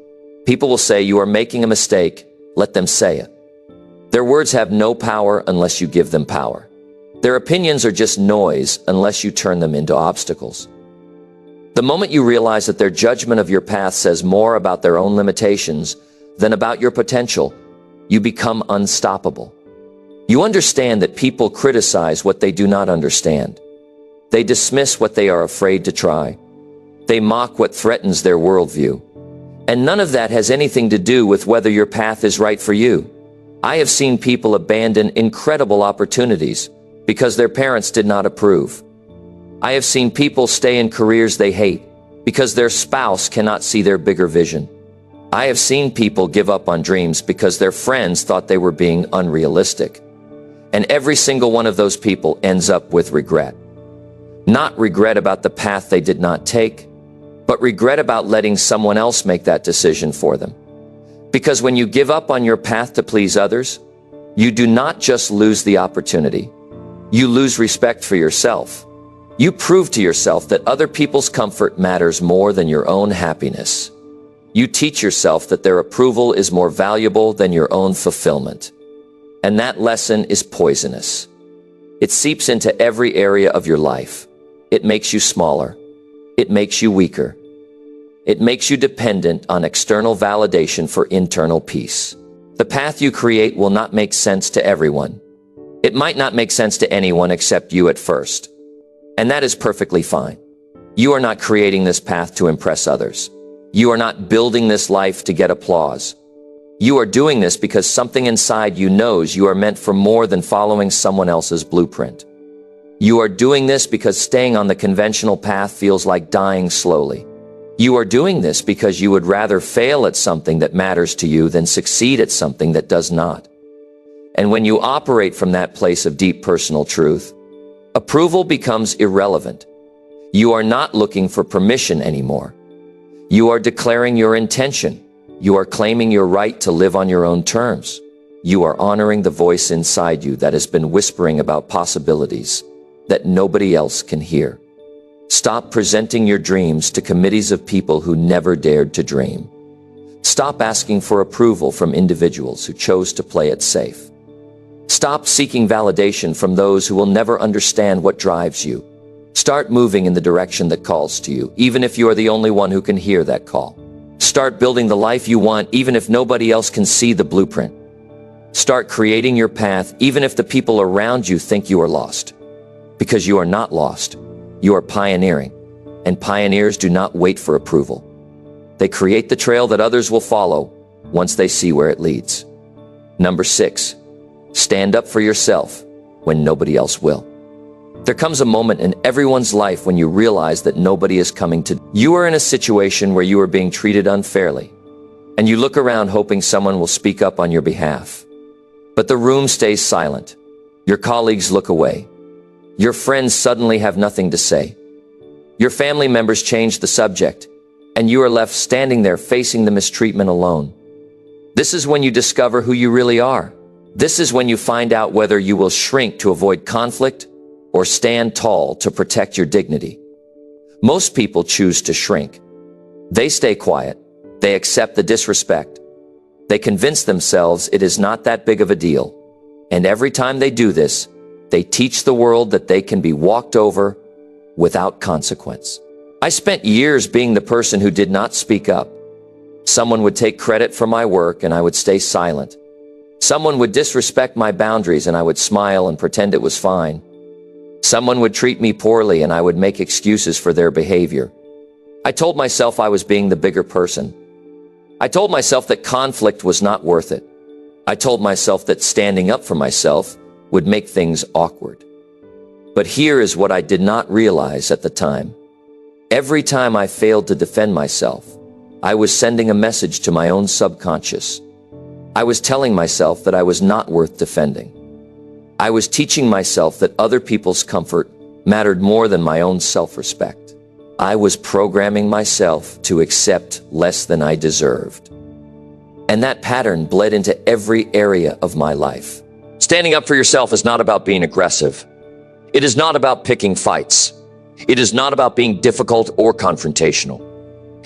People will say you are making a mistake. Let them say it. Their words have no power unless you give them power. Their opinions are just noise unless you turn them into obstacles. The moment you realize that their judgment of your path says more about their own limitations than about your potential, you become unstoppable. You understand that people criticize what they do not understand. They dismiss what they are afraid to try. They mock what threatens their worldview. And none of that has anything to do with whether your path is right for you. I have seen people abandon incredible opportunities because their parents did not approve. I have seen people stay in careers they hate because their spouse cannot see their bigger vision. I have seen people give up on dreams because their friends thought they were being unrealistic. And every single one of those people ends up with regret. Not regret about the path they did not take, but regret about letting someone else make that decision for them. Because when you give up on your path to please others, you do not just lose the opportunity, you lose respect for yourself. You prove to yourself that other people's comfort matters more than your own happiness. You teach yourself that their approval is more valuable than your own fulfillment. And that lesson is poisonous. It seeps into every area of your life. It makes you smaller. It makes you weaker. It makes you dependent on external validation for internal peace. The path you create will not make sense to everyone. It might not make sense to anyone except you at first. And that is perfectly fine. You are not creating this path to impress others. You are not building this life to get applause. You are doing this because something inside you knows you are meant for more than following someone else's blueprint. You are doing this because staying on the conventional path feels like dying slowly. You are doing this because you would rather fail at something that matters to you than succeed at something that does not. And when you operate from that place of deep personal truth, approval becomes irrelevant. You are not looking for permission anymore. You are declaring your intention. You are claiming your right to live on your own terms. You are honoring the voice inside you that has been whispering about possibilities that nobody else can hear. Stop presenting your dreams to committees of people who never dared to dream. Stop asking for approval from individuals who chose to play it safe. Stop seeking validation from those who will never understand what drives you. Start moving in the direction that calls to you, even if you are the only one who can hear that call. Start building the life you want, even if nobody else can see the blueprint. Start creating your path, even if the people around you think you are lost. Because you are not lost. You are pioneering. And pioneers do not wait for approval. They create the trail that others will follow once they see where it leads. Number 6. Stand up for yourself when nobody else will. There comes a moment in everyone's life when you realize that nobody is coming to. You are in a situation where you are being treated unfairly, and you look around hoping someone will speak up on your behalf. But the room stays silent. Your colleagues look away. Your friends suddenly have nothing to say. Your family members change the subject, and you are left standing there facing the mistreatment alone. This is when you discover who you really are. This is when you find out whether you will shrink to avoid conflict or stand tall to protect your dignity. Most people choose to shrink. They stay quiet. They accept the disrespect. They convince themselves it is not that big of a deal. And every time they do this, they teach the world that they can be walked over without consequence. I spent years being the person who did not speak up. Someone would take credit for my work and I would stay silent. Someone would disrespect my boundaries and I would smile and pretend it was fine. Someone would treat me poorly and I would make excuses for their behavior. I told myself I was being the bigger person. I told myself that conflict was not worth it. I told myself that standing up for myself would make things awkward. But here is what I did not realize at the time. Every time I failed to defend myself, I was sending a message to my own subconscious. I was telling myself that I was not worth defending. I was teaching myself that other people's comfort mattered more than my own self-respect. I was programming myself to accept less than I deserved. And that pattern bled into every area of my life. Standing up for yourself is not about being aggressive. It is not about picking fights. It is not about being difficult or confrontational.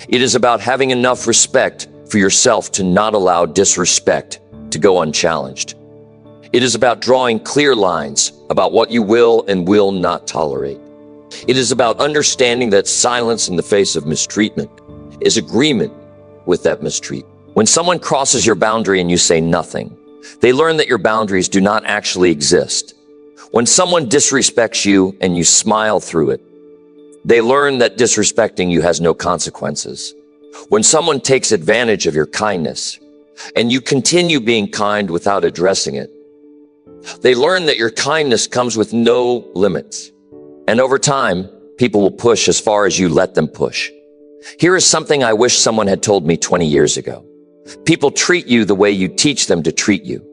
It is about having enough respect for yourself to not allow disrespect to go unchallenged. It is about drawing clear lines about what you will and will not tolerate. It is about understanding that silence in the face of mistreatment is agreement with that mistreatment. When someone crosses your boundary and you say nothing, they learn that your boundaries do not actually exist. When someone disrespects you and you smile through it, they learn that disrespecting you has no consequences. When someone takes advantage of your kindness and you continue being kind without addressing it, they learn that your kindness comes with no limits. And over time, people will push as far as you let them push. Here is something I wish someone had told me 20 years ago. People treat you the way you teach them to treat you.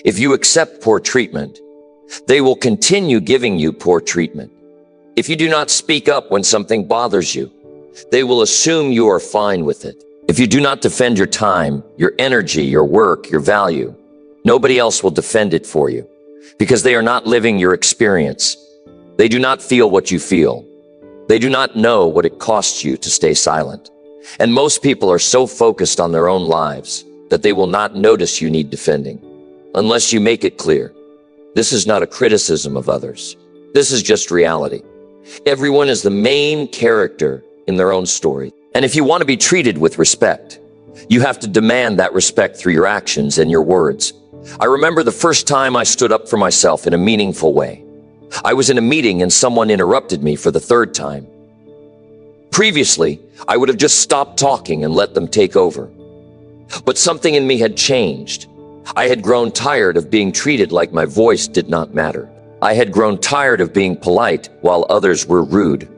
If you accept poor treatment, they will continue giving you poor treatment. If you do not speak up when something bothers you, they will assume you are fine with it. If you do not defend your time, your energy, your work, your value, nobody else will defend it for you because they are not living your experience. They do not feel what you feel. They do not know what it costs you to stay silent. And most people are so focused on their own lives that they will not notice you need defending unless you make it clear. This is not a criticism of others. This is just reality. Everyone is the main character in their own story. And if you want to be treated with respect, you have to demand that respect through your actions and your words. I remember the first time I stood up for myself in a meaningful way. I was in a meeting and someone interrupted me for the third time. Previously, I would have just stopped talking and let them take over. But something in me had changed. I had grown tired of being treated like my voice did not matter. I had grown tired of being polite while others were rude.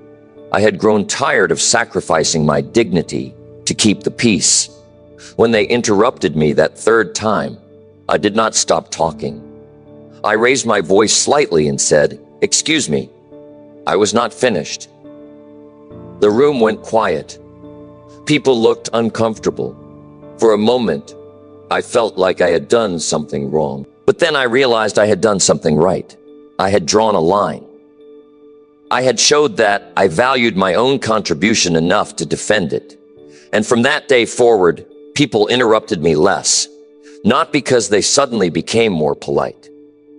I had grown tired of sacrificing my dignity to keep the peace. When they interrupted me that third time, I did not stop talking. I raised my voice slightly and said, "Excuse me." I was not finished. The room went quiet. People looked uncomfortable. For a moment, I felt like I had done something wrong. But then I realized I had done something right. I had drawn a line. I had showed that I valued my own contribution enough to defend it. And from that day forward, people interrupted me less, not because they suddenly became more polite,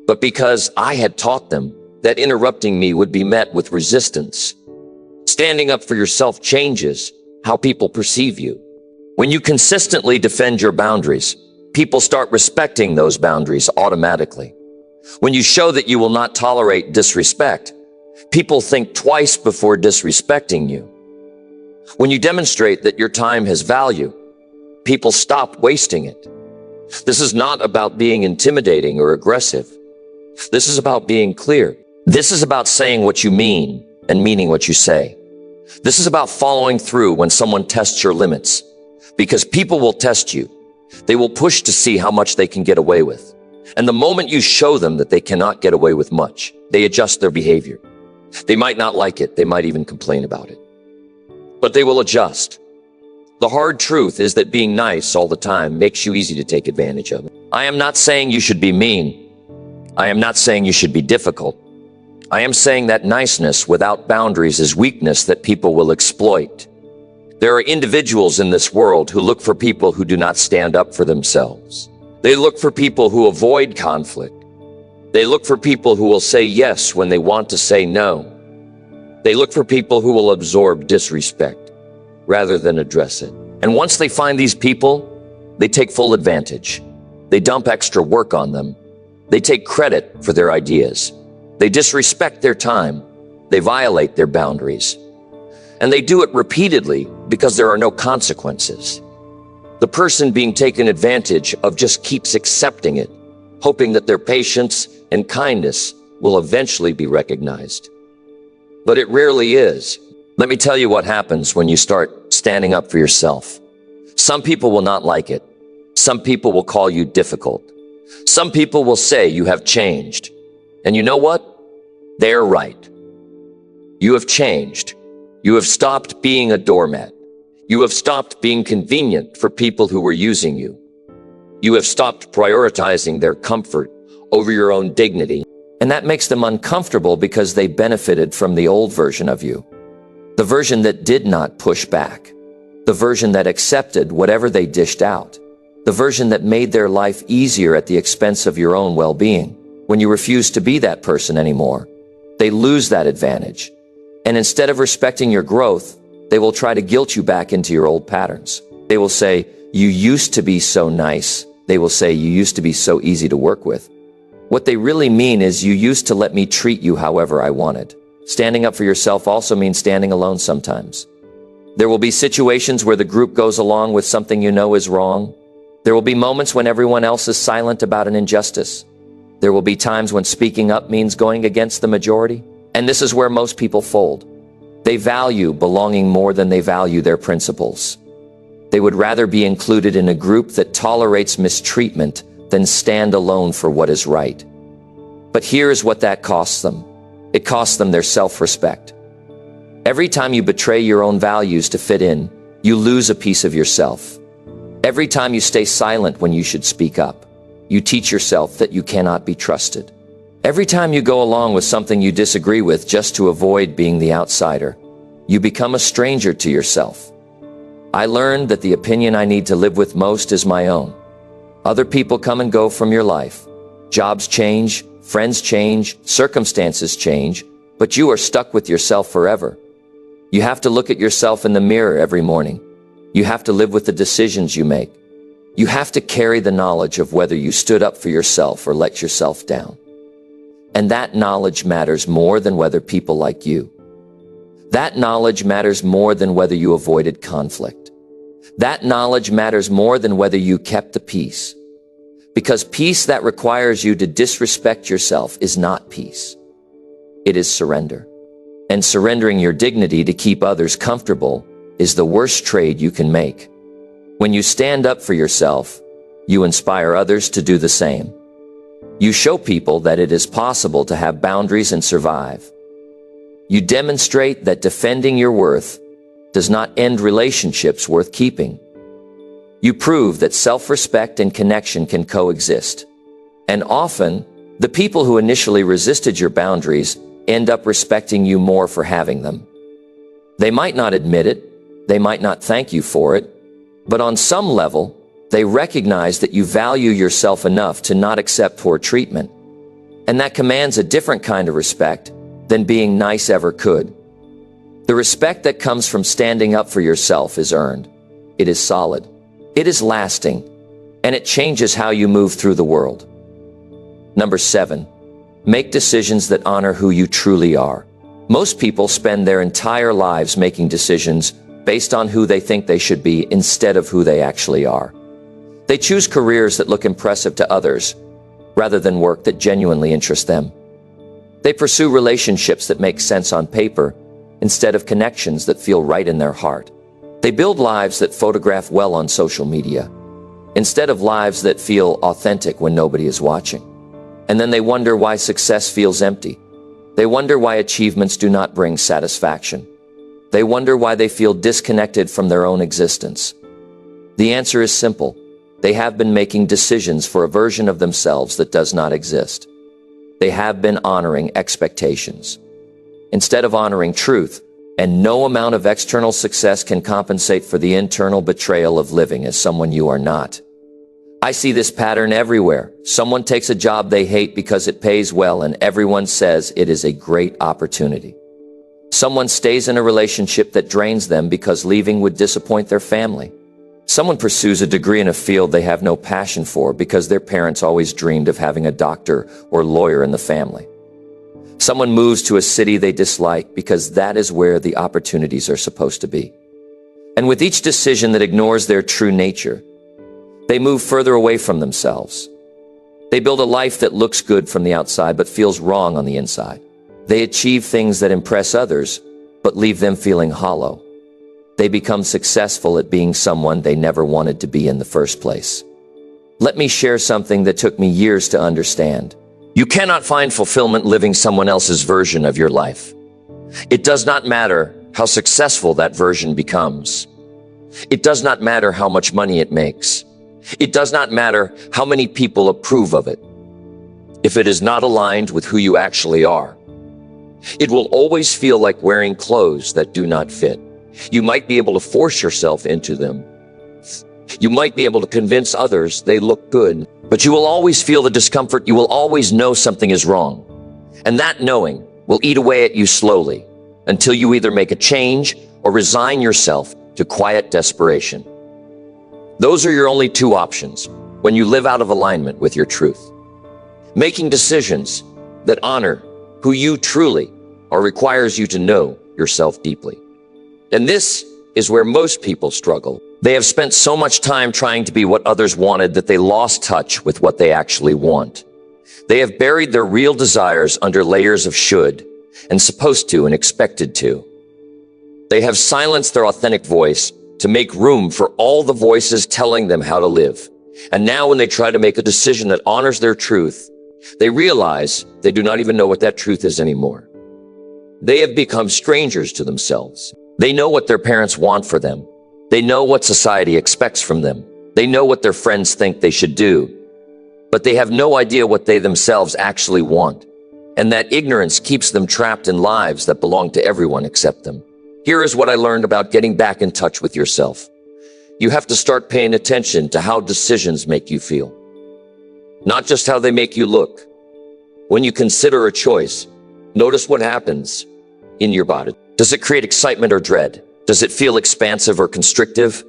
but because I had taught them that interrupting me would be met with resistance. Standing up for yourself changes how people perceive you. When you consistently defend your boundaries, people start respecting those boundaries automatically. When you show that you will not tolerate disrespect, people think twice before disrespecting you. When you demonstrate that your time has value, people stop wasting it. This is not about being intimidating or aggressive. This is about being clear. This is about saying what you mean and meaning what you say. This is about following through when someone tests your limits, because people will test you. They will push to see how much they can get away with. And the moment you show them that they cannot get away with much, they adjust their behavior. They might not like it. They might even complain about it. But they will adjust. The hard truth is that being nice all the time makes you easy to take advantage of. I am not saying you should be mean. I am not saying you should be difficult. I am saying that niceness without boundaries is weakness that people will exploit. There are individuals in this world who look for people who do not stand up for themselves. They look for people who avoid conflict. They look for people who will say yes when they want to say no. They look for people who will absorb disrespect rather than address it. And once they find these people, they take full advantage. They dump extra work on them. They take credit for their ideas. They disrespect their time. They violate their boundaries. And they do it repeatedly because there are no consequences. The person being taken advantage of just keeps accepting it, hoping that their patience and kindness will eventually be recognized. But it rarely is. Let me tell you what happens when you start standing up for yourself. Some people will not like it. Some people will call you difficult. Some people will say you have changed. And you know what? They're right. You have changed. You have stopped being a doormat. You have stopped being convenient for people who were using you. You have stopped prioritizing their comfort over your own dignity, and that makes them uncomfortable because they benefited from the old version of you. The version that did not push back. The version that accepted whatever they dished out. The version that made their life easier at the expense of your own well-being. When you refuse to be that person anymore, they lose that advantage. And instead of respecting your growth, they will try to guilt you back into your old patterns. They will say, "You used to be so nice." They will say, "You used to be so easy to work with." What they really mean is, "You used to let me treat you however I wanted." Standing up for yourself also means standing alone sometimes. There will be situations where the group goes along with something you know is wrong. There will be moments when everyone else is silent about an injustice. There will be times when speaking up means going against the majority. And this is where most people fold. They value belonging more than they value their principles. They would rather be included in a group that tolerates mistreatment than stand alone for what is right. But here's what that costs them. It costs them their self-respect. Every time you betray your own values to fit in, you lose a piece of yourself. Every time you stay silent when you should speak up, you teach yourself that you cannot be trusted. Every time you go along with something you disagree with just to avoid being the outsider, you become a stranger to yourself. I learned that the opinion I need to live with most is my own. Other people come and go from your life. Jobs change, friends change, circumstances change, but you are stuck with yourself forever. You have to look at yourself in the mirror every morning. You have to live with the decisions you make. You have to carry the knowledge of whether you stood up for yourself or let yourself down. And that knowledge matters more than whether people like you. That knowledge matters more than whether you avoided conflict. That knowledge matters more than whether you kept the peace. Because peace that requires you to disrespect yourself is not peace. It is surrender. And surrendering your dignity to keep others comfortable is the worst trade you can make. When you stand up for yourself, you inspire others to do the same. You show people that it is possible to have boundaries and survive. You demonstrate that defending your worth does not end relationships worth keeping. You prove that self-respect and connection can coexist. And often, the people who initially resisted your boundaries end up respecting you more for having them. They might not admit it, they might not thank you for it, but on some level, they recognize that you value yourself enough to not accept poor treatment. And that commands a different kind of respect than being nice ever could. The respect that comes from standing up for yourself is earned. It is solid. It is lasting. And it changes how you move through the world. Number 7, make decisions that honor who you truly are. Most people spend their entire lives making decisions based on who they think they should be instead of who they actually are. They choose careers that look impressive to others, rather than work that genuinely interests them. They pursue relationships that make sense on paper, instead of connections that feel right in their heart. They build lives that photograph well on social media, instead of lives that feel authentic when nobody is watching. And then they wonder why success feels empty. They wonder why achievements do not bring satisfaction. They wonder why they feel disconnected from their own existence. The answer is simple. They have been making decisions for a version of themselves that does not exist. They have been honoring expectations instead of honoring truth, and no amount of external success can compensate for the internal betrayal of living as someone you are not. I see this pattern everywhere. Someone takes a job they hate because it pays well and everyone says it is a great opportunity. Someone stays in a relationship that drains them because leaving would disappoint their family. Someone pursues a degree in a field they have no passion for because their parents always dreamed of having a doctor or lawyer in the family. Someone moves to a city they dislike because that is where the opportunities are supposed to be. And with each decision that ignores their true nature, they move further away from themselves. They build a life that looks good from the outside but feels wrong on the inside. They achieve things that impress others but leave them feeling hollow. They become successful at being someone they never wanted to be in the first place. Let me share something that took me years to understand. You cannot find fulfillment living someone else's version of your life. It does not matter how successful that version becomes. It does not matter how much money it makes. It does not matter how many people approve of it. If it is not aligned with who you actually are, it will always feel like wearing clothes that do not fit. You might be able to force yourself into them. You might be able to convince others they look good, but you will always feel the discomfort. You will always know something is wrong. And that knowing will eat away at you slowly until you either make a change or resign yourself to quiet desperation. Those are your only two options when you live out of alignment with your truth. Making decisions that honor who you truly are requires you to know yourself deeply. And this is where most people struggle. They have spent so much time trying to be what others wanted that they lost touch with what they actually want. They have buried their real desires under layers of should and supposed to and expected to. They have silenced their authentic voice to make room for all the voices telling them how to live. And now when they try to make a decision that honors their truth, they realize they do not even know what that truth is anymore. They have become strangers to themselves. They know what their parents want for them. They know what society expects from them. They know what their friends think they should do. But they have no idea what they themselves actually want. And that ignorance keeps them trapped in lives that belong to everyone except them. Here is what I learned about getting back in touch with yourself. You have to start paying attention to how decisions make you feel, not just how they make you look. When you consider a choice, notice what happens in your body. Does it create excitement or dread? Does it feel expansive or constrictive?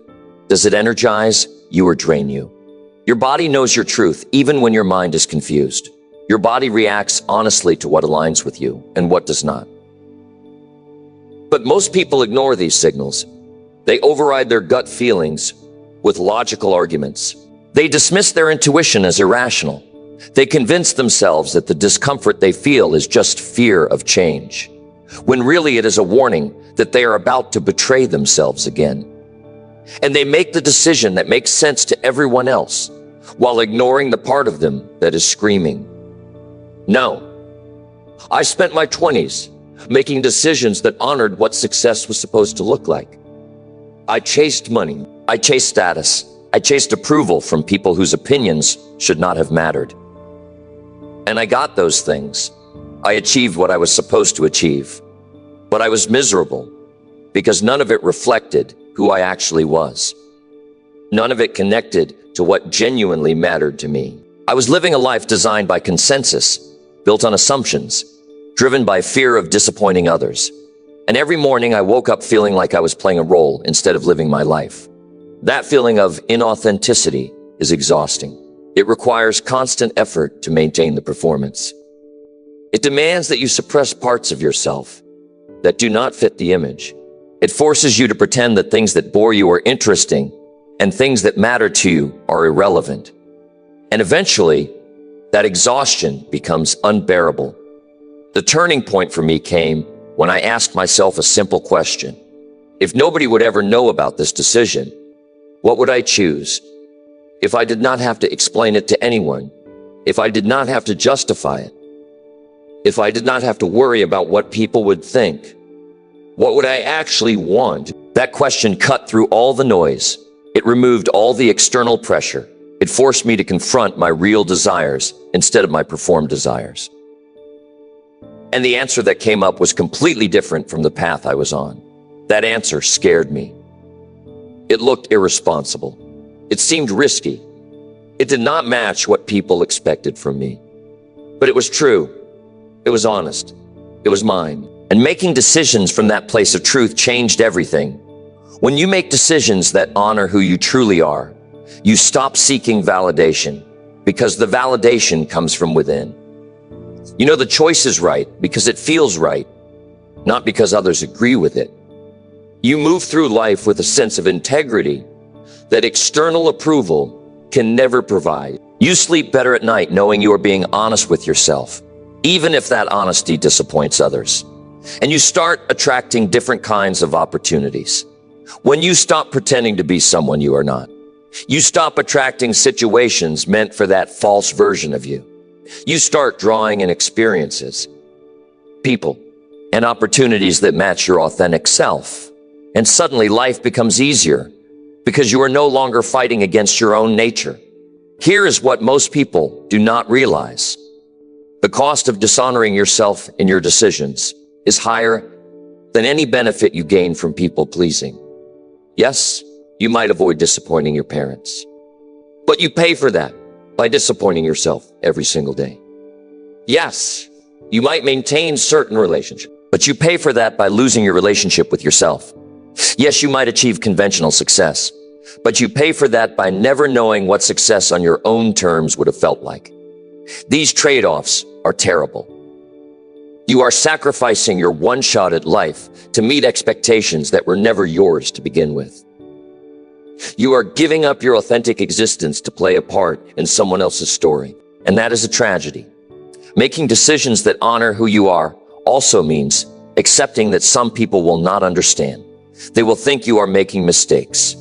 Does it energize you or drain you? Your body knows your truth even when your mind is confused. Your body reacts honestly to what aligns with you and what does not. But most people ignore these signals. They override their gut feelings with logical arguments. They dismiss their intuition as irrational. They convince themselves that the discomfort they feel is just fear of change, when really it is a warning that they are about to betray themselves again. And they make the decision that makes sense to everyone else, while ignoring the part of them that is screaming, "No." I spent my 20s making decisions that honored what success was supposed to look like. I chased money. I chased status. I chased approval from people whose opinions should not have mattered. And I got those things. I achieved what I was supposed to achieve. But I was miserable because none of it reflected who I actually was. None of it connected to what genuinely mattered to me. I was living a life designed by consensus, built on assumptions, driven by fear of disappointing others. And every morning I woke up feeling like I was playing a role instead of living my life. That feeling of inauthenticity is exhausting. It requires constant effort to maintain the performance. It demands that you suppress parts of yourself that do not fit the image. It forces you to pretend that things that bore you are interesting and things that matter to you are irrelevant. And eventually, that exhaustion becomes unbearable. The turning point for me came when I asked myself a simple question. If nobody would ever know about this decision, what would I choose? If I did not have to explain it to anyone, if I did not have to justify it, if I did not have to worry about what people would think, what would I actually want? That question cut through all the noise. It removed all the external pressure. It forced me to confront my real desires instead of my performed desires. And the answer that came up was completely different from the path I was on. That answer scared me. It looked irresponsible. It seemed risky. It did not match what people expected from me. But it was true. It was honest. It was mine. And making decisions from that place of truth changed everything. When you make decisions that honor who you truly are, you stop seeking validation because the validation comes from within. You know the choice is right because it feels right, not because others agree with it. You move through life with a sense of integrity that external approval can never provide. You sleep better at night knowing you are being honest with yourself, even if that honesty disappoints others. And you start attracting different kinds of opportunities. When you stop pretending to be someone you are not, you stop attracting situations meant for that false version of you. You start drawing in experiences, people, and opportunities that match your authentic self. And suddenly life becomes easier because you are no longer fighting against your own nature. Here is what most people do not realize. The cost of dishonoring yourself in your decisions is higher than any benefit you gain from people pleasing. Yes, you might avoid disappointing your parents, but you pay for that by disappointing yourself every single day. Yes, you might maintain certain relationships, but you pay for that by losing your relationship with yourself. Yes, you might achieve conventional success, but you pay for that by never knowing what success on your own terms would have felt like. These trade-offs are terrible. You are sacrificing your one shot at life to meet expectations that were never yours to begin with. You are giving up your authentic existence to play a part in someone else's story, and that is a tragedy. Making decisions that honor who you are also means accepting that some people will not understand. They will think you are making mistakes.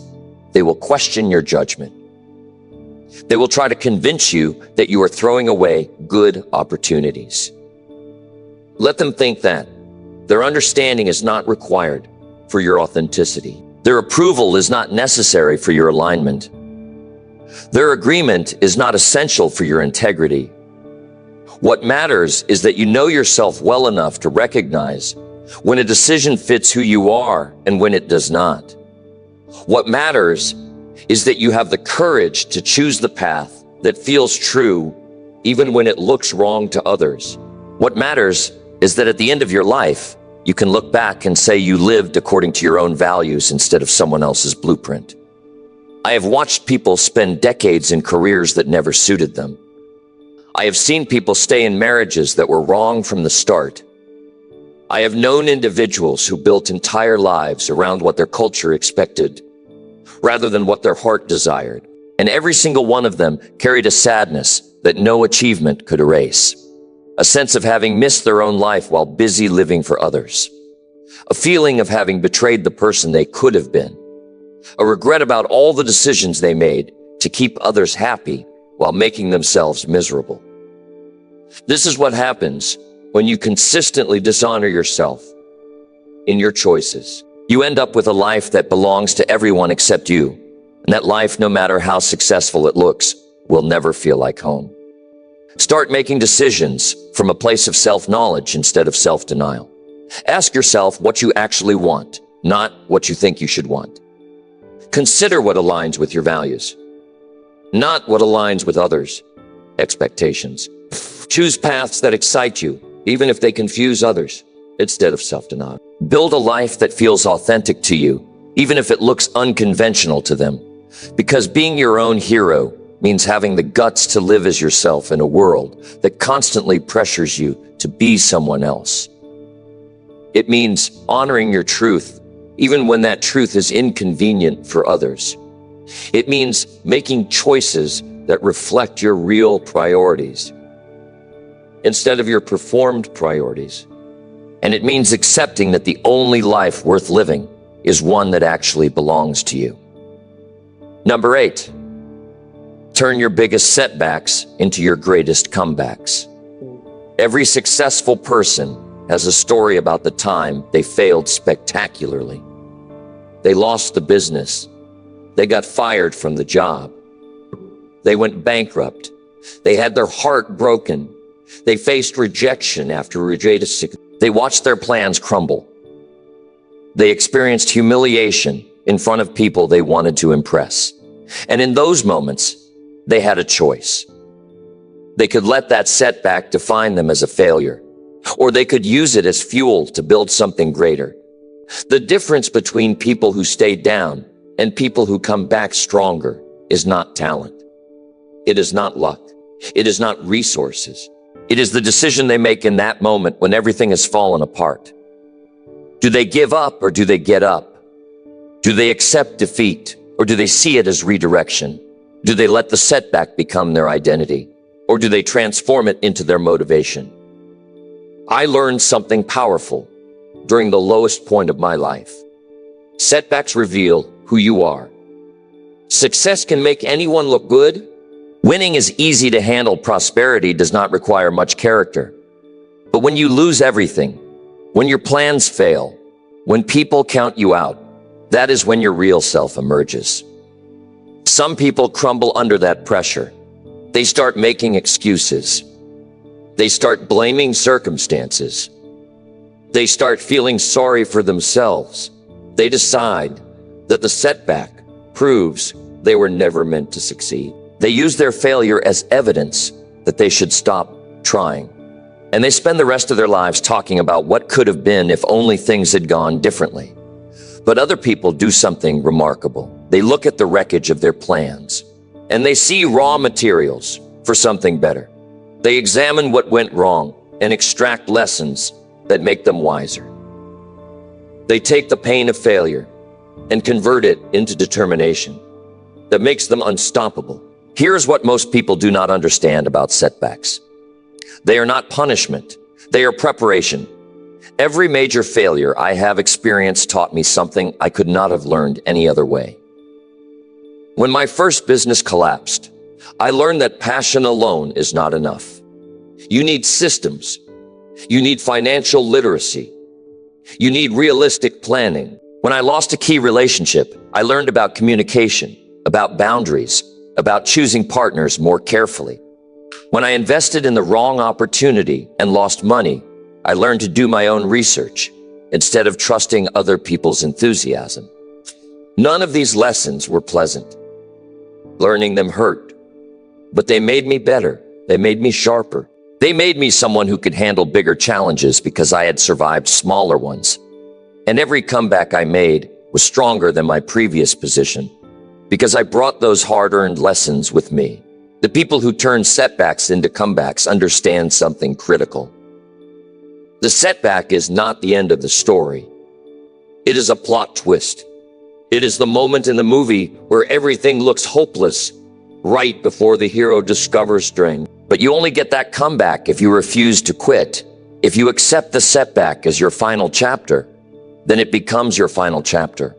They will question your judgment. They will try to convince you that you are throwing away good opportunities. Let them think that. Their understanding is not required for your authenticity. Their approval is not necessary for your alignment. Their agreement is not essential for your integrity. What matters is that you know yourself well enough to recognize when a decision fits who you are and when it does not. What matters is that you have the courage to choose the path that feels true even when it looks wrong to others. What matters is that at the end of your life, you can look back and say you lived according to your own values instead of someone else's blueprint. I have watched people spend decades in careers that never suited them. I have seen people stay in marriages that were wrong from the start. I have known individuals who built entire lives around what their culture expected, rather than what their heart desired. And every single one of them carried a sadness that no achievement could erase. A sense of having missed their own life while busy living for others. A feeling of having betrayed the person they could have been. A regret about all the decisions they made to keep others happy while making themselves miserable. This is what happens when you consistently dishonor yourself in your choices. You end up with a life that belongs to everyone except you. And that life, no matter how successful it looks, will never feel like home. Start making decisions from a place of self-knowledge instead of self-denial. Ask yourself what you actually want, not what you think you should want. Consider what aligns with your values, not what aligns with others' expectations. Choose paths that excite you, even if they confuse others, instead of self-denial. Build a life that feels authentic to you, even if it looks unconventional to them. Because being your own hero means having the guts to live as yourself in a world that constantly pressures you to be someone else. It means honoring your truth, even when that truth is inconvenient for others. It means making choices that reflect your real priorities instead of your performed priorities. And it means accepting that the only life worth living is one that actually belongs to you. Number 8, turn your biggest setbacks into your greatest comebacks. Every successful person has a story about the time they failed spectacularly. They lost the business. They got fired from the job. They went bankrupt. They had their heart broken. They faced rejection after rejection. They watched their plans crumble. They experienced humiliation in front of people they wanted to impress. And in those moments, they had a choice. They could let that setback define them as a failure, or they could use it as fuel to build something greater. The difference between people who stay down and people who come back stronger is not talent. It is not luck. It is not resources. It is the decision they make in that moment when everything has fallen apart. Do they give up or do they get up? Do they accept defeat or do they see it as redirection? Do they let the setback become their identity or do they transform it into their motivation? I learned something powerful during the lowest point of my life. Setbacks reveal who you are. Success can make anyone look good. Winning is easy to handle. Prosperity does not require much character. But when you lose everything, When your plans fail, when people count you out, that is when your real self emerges. Some people crumble under that pressure. They start making excuses. They start blaming circumstances. They start feeling sorry for themselves. They decide that the setback proves they were never meant to succeed. They use their failure as evidence that they should stop trying. And they spend the rest of their lives talking about what could have been if only things had gone differently. But other people do something remarkable. They look at the wreckage of their plans, and they see raw materials for something better. They examine what went wrong and extract lessons that make them wiser. They take the pain of failure and convert it into determination that makes them unstoppable. Here's what most people do not understand about setbacks. They are not punishment. They are preparation. Every major failure I have experienced taught me something I could not have learned any other way. When my first business collapsed, I learned that passion alone is not enough. You need systems. You need financial literacy. You need realistic planning. When I lost a key relationship, I learned about communication, about boundaries, about choosing partners more carefully. When I invested in the wrong opportunity and lost money, I learned to do my own research instead of trusting other people's enthusiasm. None of these lessons were pleasant. Learning them hurt, but they made me better. They made me sharper. They made me someone who could handle bigger challenges because I had survived smaller ones. And every comeback I made was stronger than my previous position because I brought those hard-earned lessons with me. The people who turn setbacks into comebacks understand something critical. The setback is not the end of the story. It is a plot twist. It is the moment in the movie where everything looks hopeless right before the hero discovers strength. But you only get that comeback if you refuse to quit. If you accept the setback as your final chapter, then it becomes your final chapter.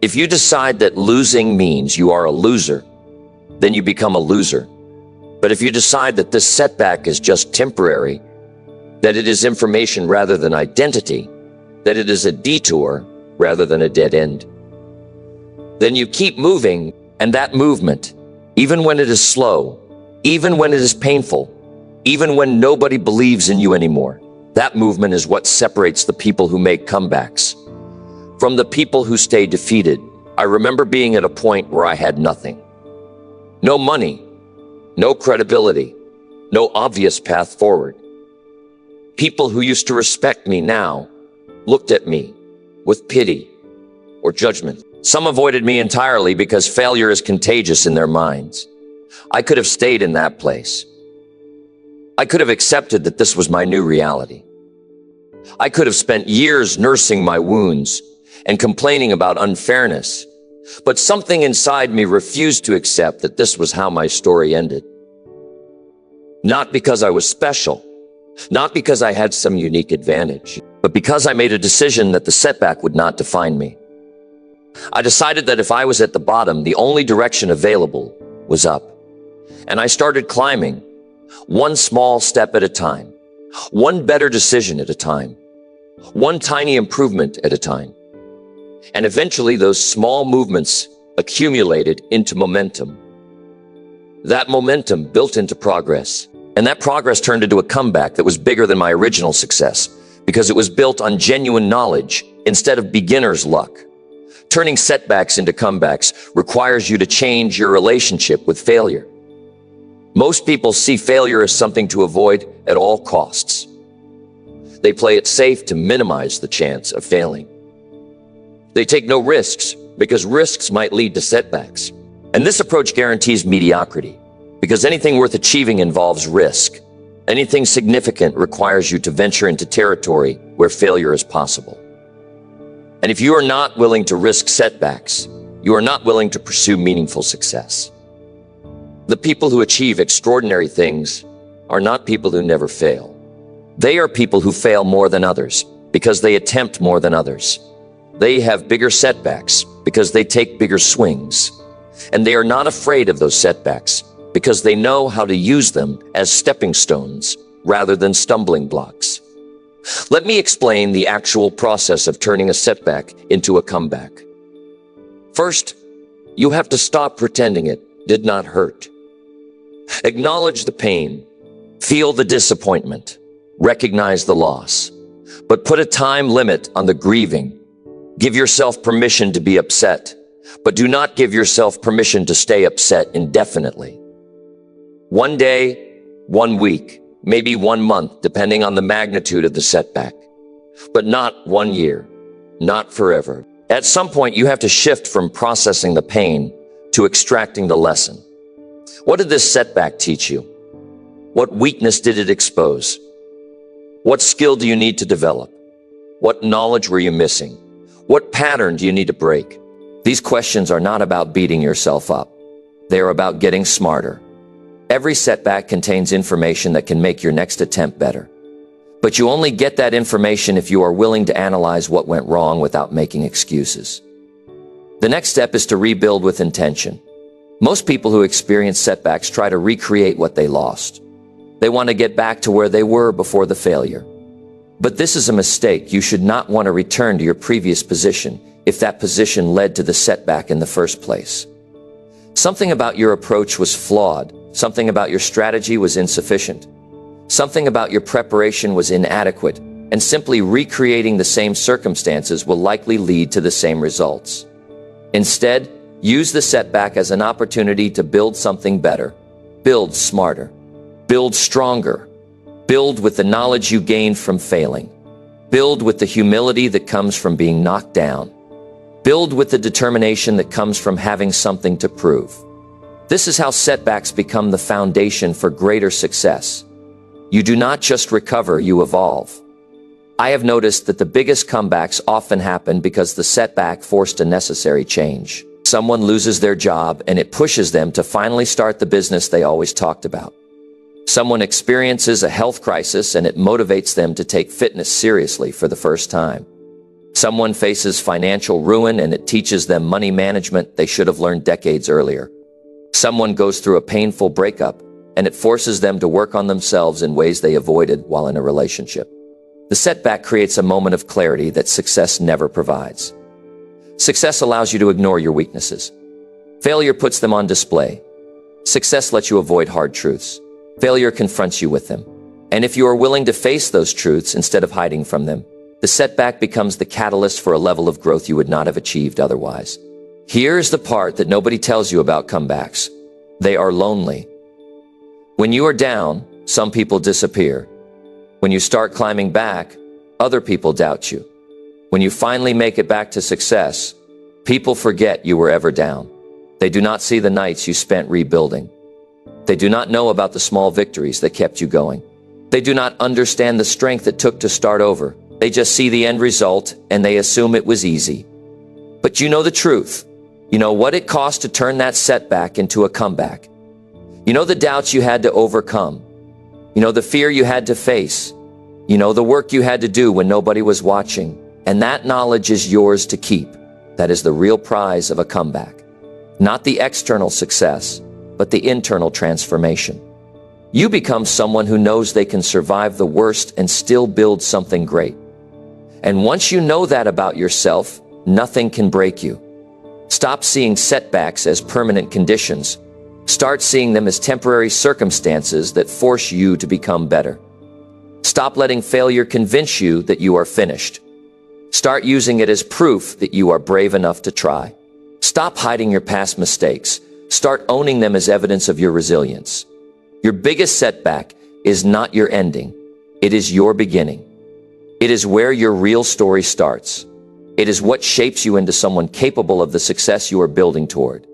If you decide that losing means you are a loser, then you become a loser. But if you decide that this setback is just temporary, that it is information rather than identity, that it is a detour rather than a dead end, then you keep moving, and that movement, even when it is slow, even when it is painful, even when nobody believes in you anymore, that movement is what separates the people who make comebacks from the people who stay defeated. I remember being at a point where I had nothing. No money, no credibility, no obvious path forward. People who used to respect me now looked at me with pity or judgment. Some avoided me entirely because failure is contagious in their minds. I could have stayed in that place. I could have accepted that this was my new reality. I could have spent years nursing my wounds and complaining about unfairness, but something inside me refused to accept that this was how my story ended. Not because I was special, not because I had some unique advantage, but because I made a decision that the setback would not define me. I decided that if I was at the bottom, the only direction available was up. And I started climbing, one small step at a time, one better decision at a time, one tiny improvement at a time. And eventually those small movements accumulated into momentum. That momentum built into progress. And that progress turned into a comeback that was bigger than my original success because it was built on genuine knowledge instead of beginner's luck. Turning setbacks into comebacks requires you to change your relationship with failure. Most people see failure as something to avoid at all costs. They play it safe to minimize the chance of failing. They take no risks because risks might lead to setbacks. And this approach guarantees mediocrity because anything worth achieving involves risk. Anything significant requires you to venture into territory where failure is possible. And if you are not willing to risk setbacks, you are not willing to pursue meaningful success. The people who achieve extraordinary things are not people who never fail. They are people who fail more than others because they attempt more than others. They have bigger setbacks because they take bigger swings. And they are not afraid of those setbacks because they know how to use them as stepping stones rather than stumbling blocks. Let me explain the actual process of turning a setback into a comeback. First, you have to stop pretending it did not hurt. Acknowledge the pain, feel the disappointment, recognize the loss, but put a time limit on the grieving. Give yourself permission to be upset, but do not give yourself permission to stay upset indefinitely. One day, 1 week, maybe 1 month, depending on the magnitude of the setback, but not 1 year, not forever. At some point, you have to shift from processing the pain to extracting the lesson. What did this setback teach you? What weakness did it expose? What skill do you need to develop? What knowledge were you missing? What pattern do you need to break? These questions are not about beating yourself up. They are about getting smarter. Every setback contains information that can make your next attempt better. But you only get that information if you are willing to analyze what went wrong without making excuses. The next step is to rebuild with intention. Most people who experience setbacks try to recreate what they lost. They want to get back to where they were before the failure. But this is a mistake. You should not want to return to your previous position if that position led to the setback in the first place. Something about your approach was flawed. Something about your strategy was insufficient. Something about your preparation was inadequate, and simply recreating the same circumstances will likely lead to the same results. Instead, use the setback as an opportunity to build something better, build smarter, build stronger, build with the knowledge you gained from failing, build with the humility that comes from being knocked down, build with the determination that comes from having something to prove. This is how setbacks become the foundation for greater success. You do not just recover, you evolve. I have noticed that the biggest comebacks often happen because the setback forced a necessary change. Someone loses their job and it pushes them to finally start the business they always talked about. Someone experiences a health crisis and it motivates them to take fitness seriously for the first time. Someone faces financial ruin and it teaches them money management they should have learned decades earlier. Someone goes through a painful breakup and it forces them to work on themselves in ways they avoided while in a relationship. The setback creates a moment of clarity that success never provides. Success allows you to ignore your weaknesses. Failure puts them on display. Success lets you avoid hard truths. Failure confronts you with them. And if you are willing to face those truths instead of hiding from them, the setback becomes the catalyst for a level of growth you would not have achieved otherwise. Here's the part that nobody tells you about comebacks. They are lonely. When you are down, some people disappear. When you start climbing back, other people doubt you. When you finally make it back to success, people forget you were ever down. They do not see the nights you spent rebuilding. They do not know about the small victories that kept you going. They do not understand the strength it took to start over. They just see the end result and they assume it was easy. But you know the truth. You know what it cost to turn that setback into a comeback. You know the doubts you had to overcome. You know the fear you had to face. You know the work you had to do when nobody was watching. And that knowledge is yours to keep. That is the real prize of a comeback. Not the external success, but the internal transformation. You become someone who knows they can survive the worst and still build something great. And once you know that about yourself, nothing can break you. Stop seeing setbacks as permanent conditions. Start seeing them as temporary circumstances that force you to become better. Stop letting failure convince you that you are finished. Start using it as proof that you are brave enough to try. Stop hiding your past mistakes. Start owning them as evidence of your resilience. Your biggest setback is not your ending. It is your beginning. It is where your real story starts. It is what shapes you into someone capable of the success you are building toward.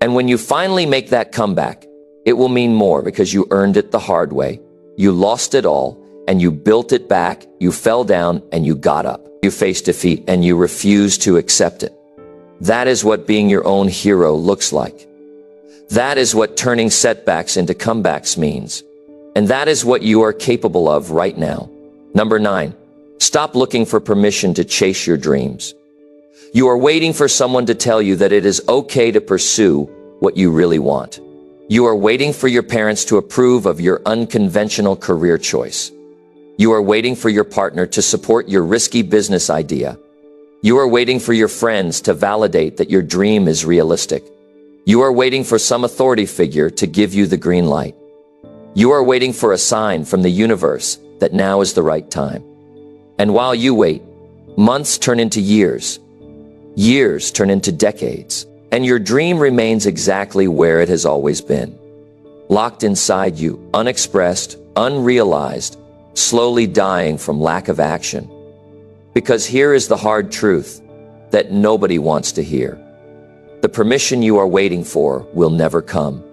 And when you finally make that comeback, it will mean more because you earned it the hard way. You lost it all and you built it back. You fell down and you got up. You faced defeat and you refused to accept it. That is what being your own hero looks like. That is what turning setbacks into comebacks means. And that is what you are capable of right now. Number 9, stop looking for permission to chase your dreams. You are waiting for someone to tell you that it is okay to pursue what you really want. You are waiting for your parents to approve of your unconventional career choice. You are waiting for your partner to support your risky business idea. You are waiting for your friends to validate that your dream is realistic. You are waiting for some authority figure to give you the green light. You are waiting for a sign from the universe that now is the right time. And while you wait, months turn into years. Years turn into decades. And your dream remains exactly where it has always been. Locked inside you, unexpressed, unrealized, slowly dying from lack of action. Because here is the hard truth that nobody wants to hear. The permission you are waiting for will never come.